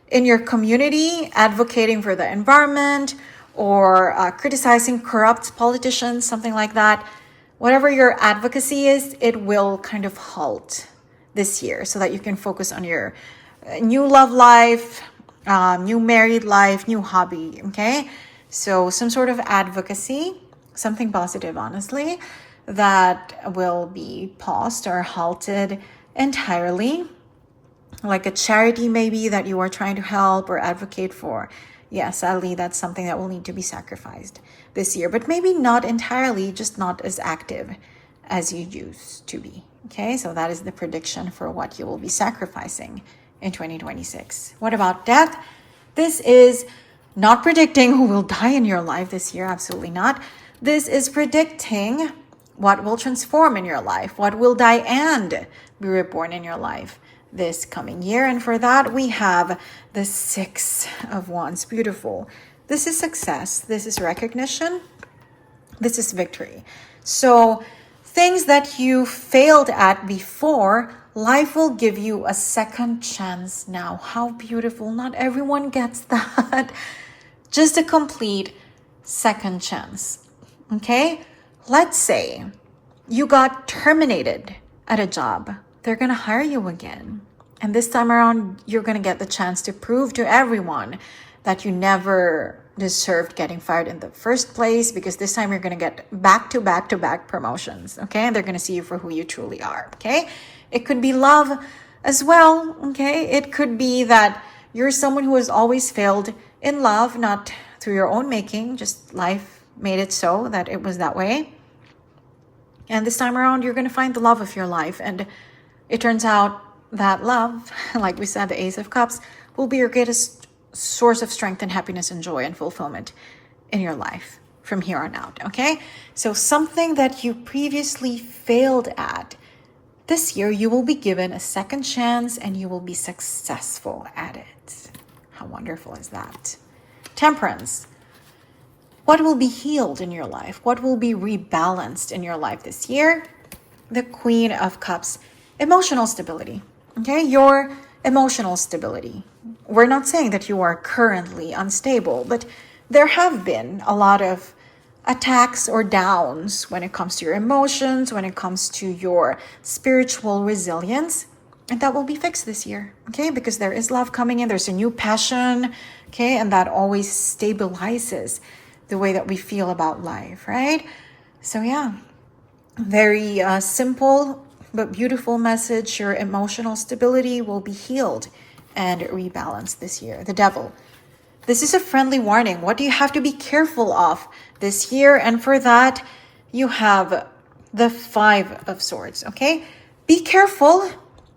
in your community, advocating for the environment or criticizing corrupt politicians, something like that. Whatever your advocacy is, it will kind of halt this year so that you can focus on your new love life, new married life, new hobby, okay? So some sort of advocacy, something positive, honestly, that will be paused or halted entirely. Like a charity maybe that you are trying to help or advocate for. Yeah, sadly, that's something that will need to be sacrificed this year, but maybe not entirely, just not as active as you used to be. Okay, so that is the prediction for what you will be sacrificing in 2026. What about death? This is not predicting who will die in your life this year, absolutely not. This is predicting what will transform in your life, what will die and be reborn in your life this coming year. And for that, we have the Six of Wands. Beautiful. This is success. This is recognition. This is victory. So things that you failed at before, life will give you a second chance now. How beautiful. Not everyone gets that. Just a complete second chance. Okay? Let's say you got terminated at a job. They're going to hire you again. And this time around, you're going to get the chance to prove to everyone that you never deserved getting fired in the first place, because this time you're going to get back to back promotions. Okay? And they're going to see you for who you truly are. Okay? It could be love as well. Okay? It could be that you're someone who has always failed in love, not through your own making, just life made it so that it was that way. And this time around, you're going to find the love of your life. And it turns out that love, like we said, the Ace of Cups, will be your greatest source of strength and happiness and joy and fulfillment in your life from here on out, okay? So something that you previously failed at, this year you will be given a second chance and you will be successful at it. How wonderful is that? Temperance. What will be healed in your life? What will be rebalanced in your life this year? The Queen of Cups. Emotional stability. Okay, your emotional stability. We're not saying that you are currently unstable, but there have been a lot of attacks or downs when it comes to your emotions, when it comes to your spiritual resilience. And that will be fixed this year, okay? Because there is love coming in, there's a new passion, okay? And that always stabilizes the way that we feel about life, right? So yeah, very simple but beautiful message. Your emotional stability will be healed and rebalanced this year. The Devil. This is a friendly warning. What do you have to be careful of this year? And for that, you have the Five of Swords, okay? Be careful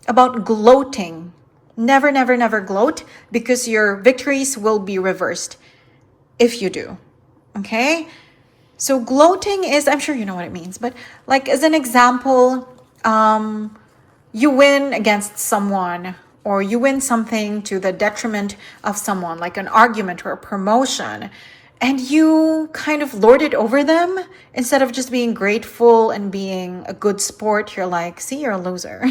about gloating. Never, never, never gloat, because your victories will be reversed if you do, okay? So gloating is, I'm sure you know what it means, but like as an example, you win against someone, or you win something to the detriment of someone, like an argument or a promotion, and you kind of lord it over them instead of just being grateful and being a good sport. You're like, see, you're a loser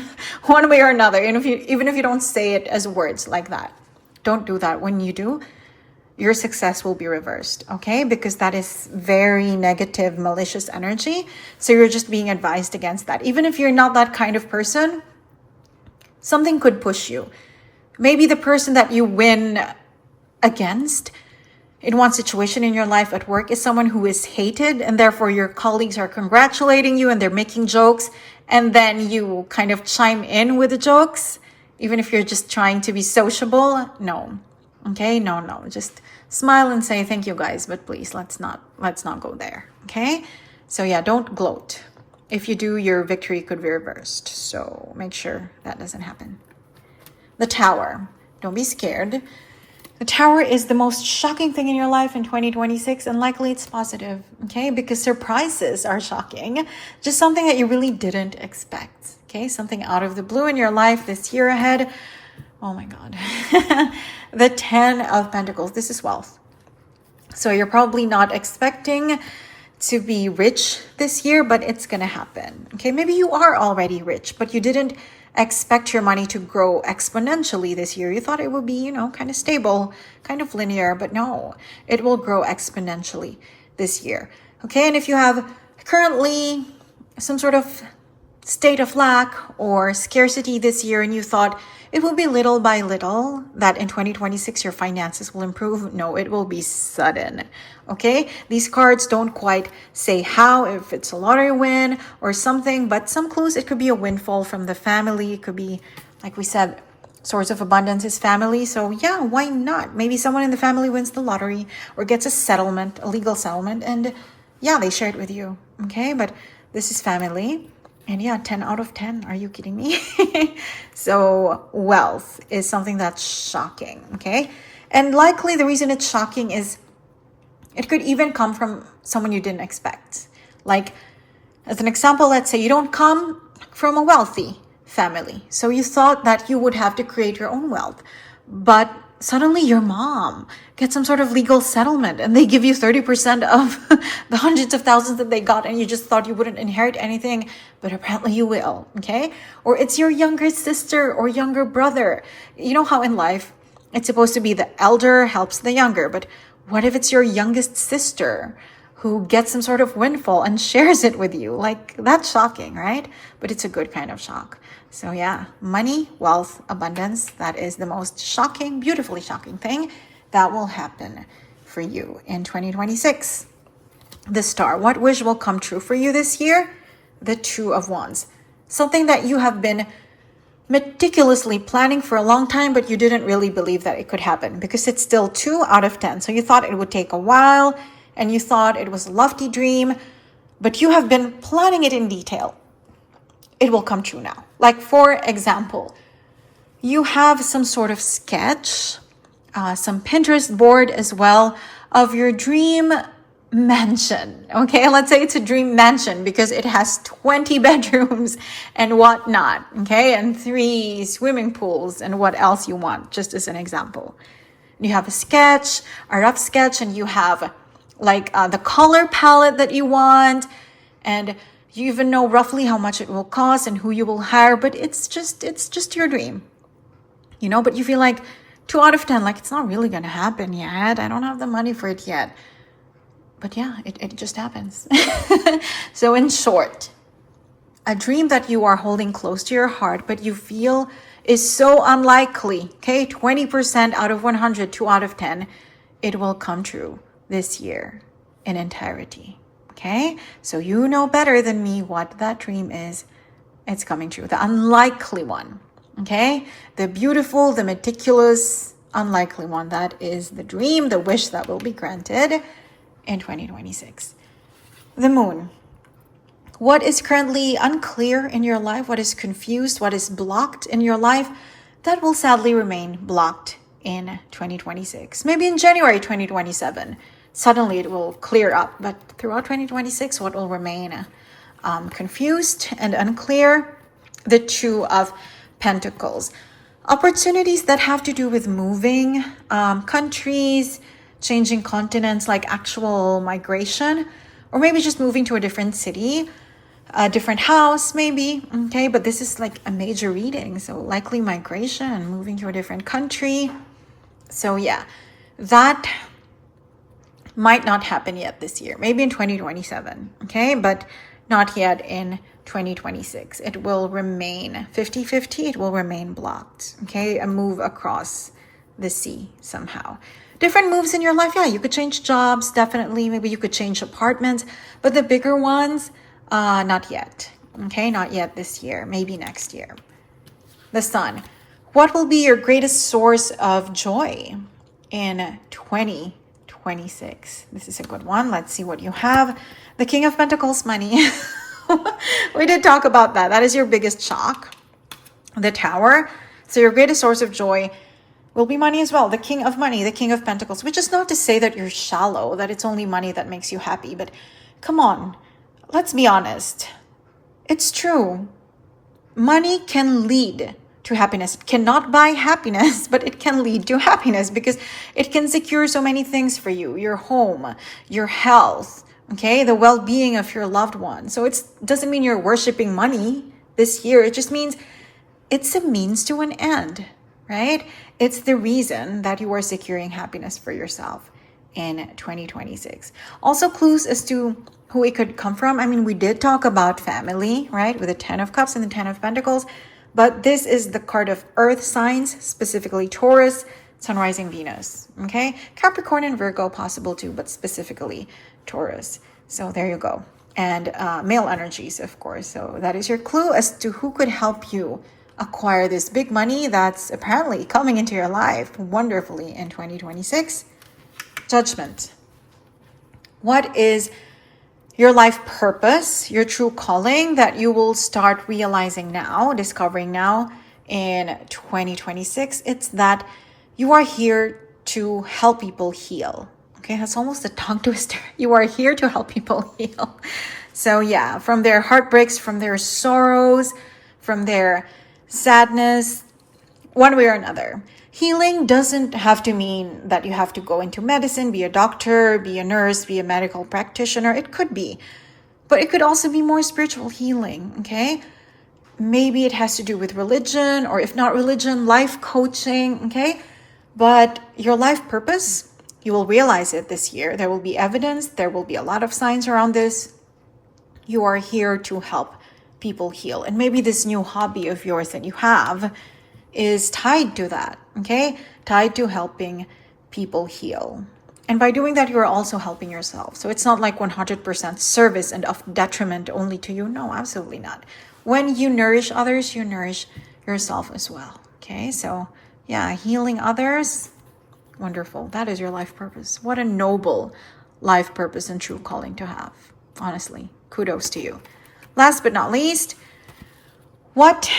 one way or another. And even if you don't say it as words like that, don't do that. When you do, your success will be reversed, okay? Because that is very negative, malicious energy. So you're just being advised against that. Even if you're not that kind of person, something could push you. Maybe the person that you win against in one situation in your life at work is someone who is hated, and therefore your colleagues are congratulating you and they're making jokes, and then you kind of chime in with the jokes Even if you're just trying to be sociable, no. Okay, no. Just smile and say thank you guys, but please let's not go there. Okay? So yeah, don't gloat. If you do, your victory could be reversed. So make sure that doesn't happen. The Tower. Don't be scared. The Tower is the most shocking thing in your life in 2026, and likely it's positive, okay? Because surprises are shocking. Just something that you really didn't expect, okay? Something out of the blue in your life this year ahead. Oh my God. The 10 of Pentacles. This is wealth. So you're probably not expecting to be rich this year, but it's going to happen, okay? Maybe you are already rich, but you didn't expect your money to grow exponentially this year. You thought it would be, kind of stable, kind of linear, but no, it will grow exponentially this year. Okay, and if you have currently some sort of state of lack or scarcity this year and you thought it will be little by little that in 2026 your finances will improve, no, it will be sudden. Okay, these cards don't quite say how, if it's a lottery win or something, but some clues, it could be a windfall from the family. It could be, like we said, source of abundance is family. So yeah, why not? Maybe someone in the family wins the lottery or gets a settlement, a legal settlement, and yeah, they share it with you. Okay, but this is family. And yeah, 10 out of 10. Are you kidding me? So wealth is something that's shocking, okay? And likely the reason it's shocking is it could even come from someone you didn't expect. Like, as an example, let's say you don't come from a wealthy family. So you thought that you would have to create your own wealth. But suddenly your mom gets some sort of legal settlement and they give you 30% of the hundreds of thousands that they got, and you just thought you wouldn't inherit anything, but apparently you will, okay? Or it's your younger sister or younger brother. You know how in life it's supposed to be the elder helps the younger, but what if it's your youngest sister who gets some sort of windfall and shares it with you? Like, that's shocking, right? But it's a good kind of shock. So yeah, money, wealth, abundance, that is the most shocking, beautifully shocking thing that will happen for you in 2026. The Star. What wish will come true for you this year? The Two of Wands. Something that you have been meticulously planning for a long time, but you didn't really believe that it could happen because it's still 2 out of 10. So you thought it would take a while and you thought it was a lofty dream, but you have been planning it in detail. It will come true now. Like, for example, you have some sort of sketch, some Pinterest board as well of your dream mansion. Okay, let's say it's a dream mansion because it has 20 bedrooms and whatnot. Okay, and 3 swimming pools and what else you want, just as an example. You have a sketch, a rough sketch, and you have like the color palette that you want, and you even know roughly how much it will cost and who you will hire, but it's just your dream, but you feel like 2 out of 10, like it's not really gonna happen yet. I don't have the money for it yet. But yeah, it just happens. So in short, a dream that you are holding close to your heart, but you feel is so unlikely, okay? 20% out of 100, 2 out of 10, it will come true this year in entirety, okay? So you know better than me what that dream is. It's coming true. The unlikely one, okay? The beautiful, the meticulous, unlikely one. That is the dream, the wish that will be granted in 2026. The Moon. What is currently unclear in your life, what is confused, what is blocked in your life, that will sadly remain blocked in 2026. Maybe in January 2027, suddenly it will clear up. But throughout 2026, what will remain confused and unclear? The Two of Pentacles. Opportunities that have to do with moving countries, changing continents, like actual migration, or maybe just moving to a different city, a different house maybe, okay? But this is like a major reading, so likely migration, moving to a different country. So yeah, that might not happen yet this year, maybe in 2027, okay? But not yet in 2026. It will remain 50-50, it will remain blocked, okay? A move across the sea somehow. Different moves in your life, yeah, you could change jobs, definitely. Maybe you could change apartments, but the bigger ones, not yet, okay? Not yet this year, maybe next year. The Sun. What will be your greatest source of joy in 2026? This is a good one. Let's see what you have. The King of Pentacles, money. We did talk about that. That is your biggest shock. The Tower. So your greatest source of joy will be money as well. The King of Money, the King of Pentacles, which is not to say that you're shallow, that it's only money that makes you happy. But come on, let's be honest. It's true. Money can lead to happiness. It cannot buy happiness, but it can lead to happiness because it can secure so many things for you, your home, your health, okay, the well-being of your loved one. So it doesn't mean you're worshiping money this year. It just means it's a means to an end, right? It's the reason that you are securing happiness for yourself in 2026. Also, clues as to who it could come from. I mean, we did talk about family, right? With the 10 of Cups and the 10 of Pentacles. But this is the card of earth signs, specifically Taurus, Sun, Rising, Venus. Okay? Capricorn and Virgo possible too, but specifically Taurus. So there you go. And male energies, of course. So that is your clue as to who could help you acquire this big money that's apparently coming into your life wonderfully in 2026. Judgment. What is your life purpose, your true calling that you will start realizing now, discovering now in 2026? It's that you are here to help people heal. Okay, that's almost a tongue twister. You are here to help people heal. So yeah, from their heartbreaks, from their sorrows, from their sadness, one way or another. Healing doesn't have to mean that you have to go into medicine, be a doctor, be a nurse, be a medical practitioner. It could be, but it could also be more spiritual healing, okay? Maybe it has to do with religion, or if not religion, life coaching, okay? But your life purpose, you will realize it this year. There will be evidence. There will be a lot of signs around this. You are here to help people heal. And maybe this new hobby of yours that you have is tied to that, okay? Tied to helping people heal. And by doing that, you're also helping yourself. So it's not like 100% service and of detriment only to you. No, absolutely not. When you nourish others, you nourish yourself as well, okay? So yeah, healing others, wonderful. That is your life purpose. What a noble life purpose and true calling to have. Honestly, kudos to you. Last but not least, what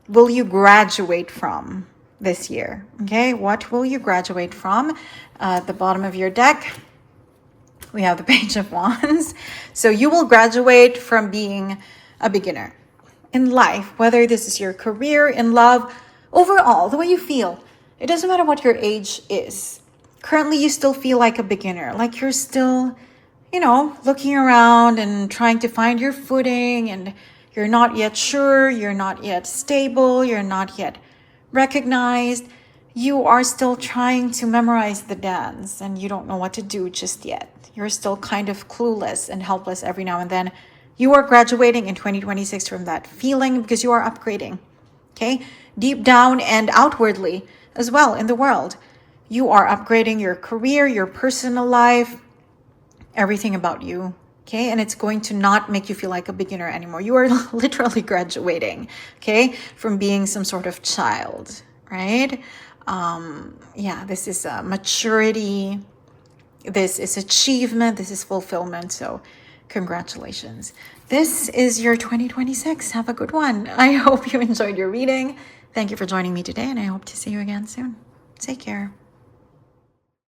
will you graduate from this year? Okay, what will you graduate from? At the bottom of your deck, we have the Page of Wands. So you will graduate from being a beginner in life, whether this is your career, in love, overall, the way you feel. It doesn't matter what your age is. Currently, you still feel like a beginner, like you're still, looking around and trying to find your footing, and you're not yet sure, you're not yet stable, you're not yet recognized. You are still trying to memorize the dance and you don't know what to do just yet. You're still kind of clueless and helpless every now and then. You are graduating in 2026 from that feeling because you are upgrading, okay? Deep down and outwardly as well in the world. You are upgrading your career, your personal life, everything about you. Okay, and it's going to not make you feel like a beginner anymore. You are literally graduating, okay, from being some sort of child, right? This is maturity. This is achievement. This is fulfillment. So congratulations. This is your 2026. Have a good one. I hope you enjoyed your reading. Thank you for joining me today, and I hope to see you again soon. Take care.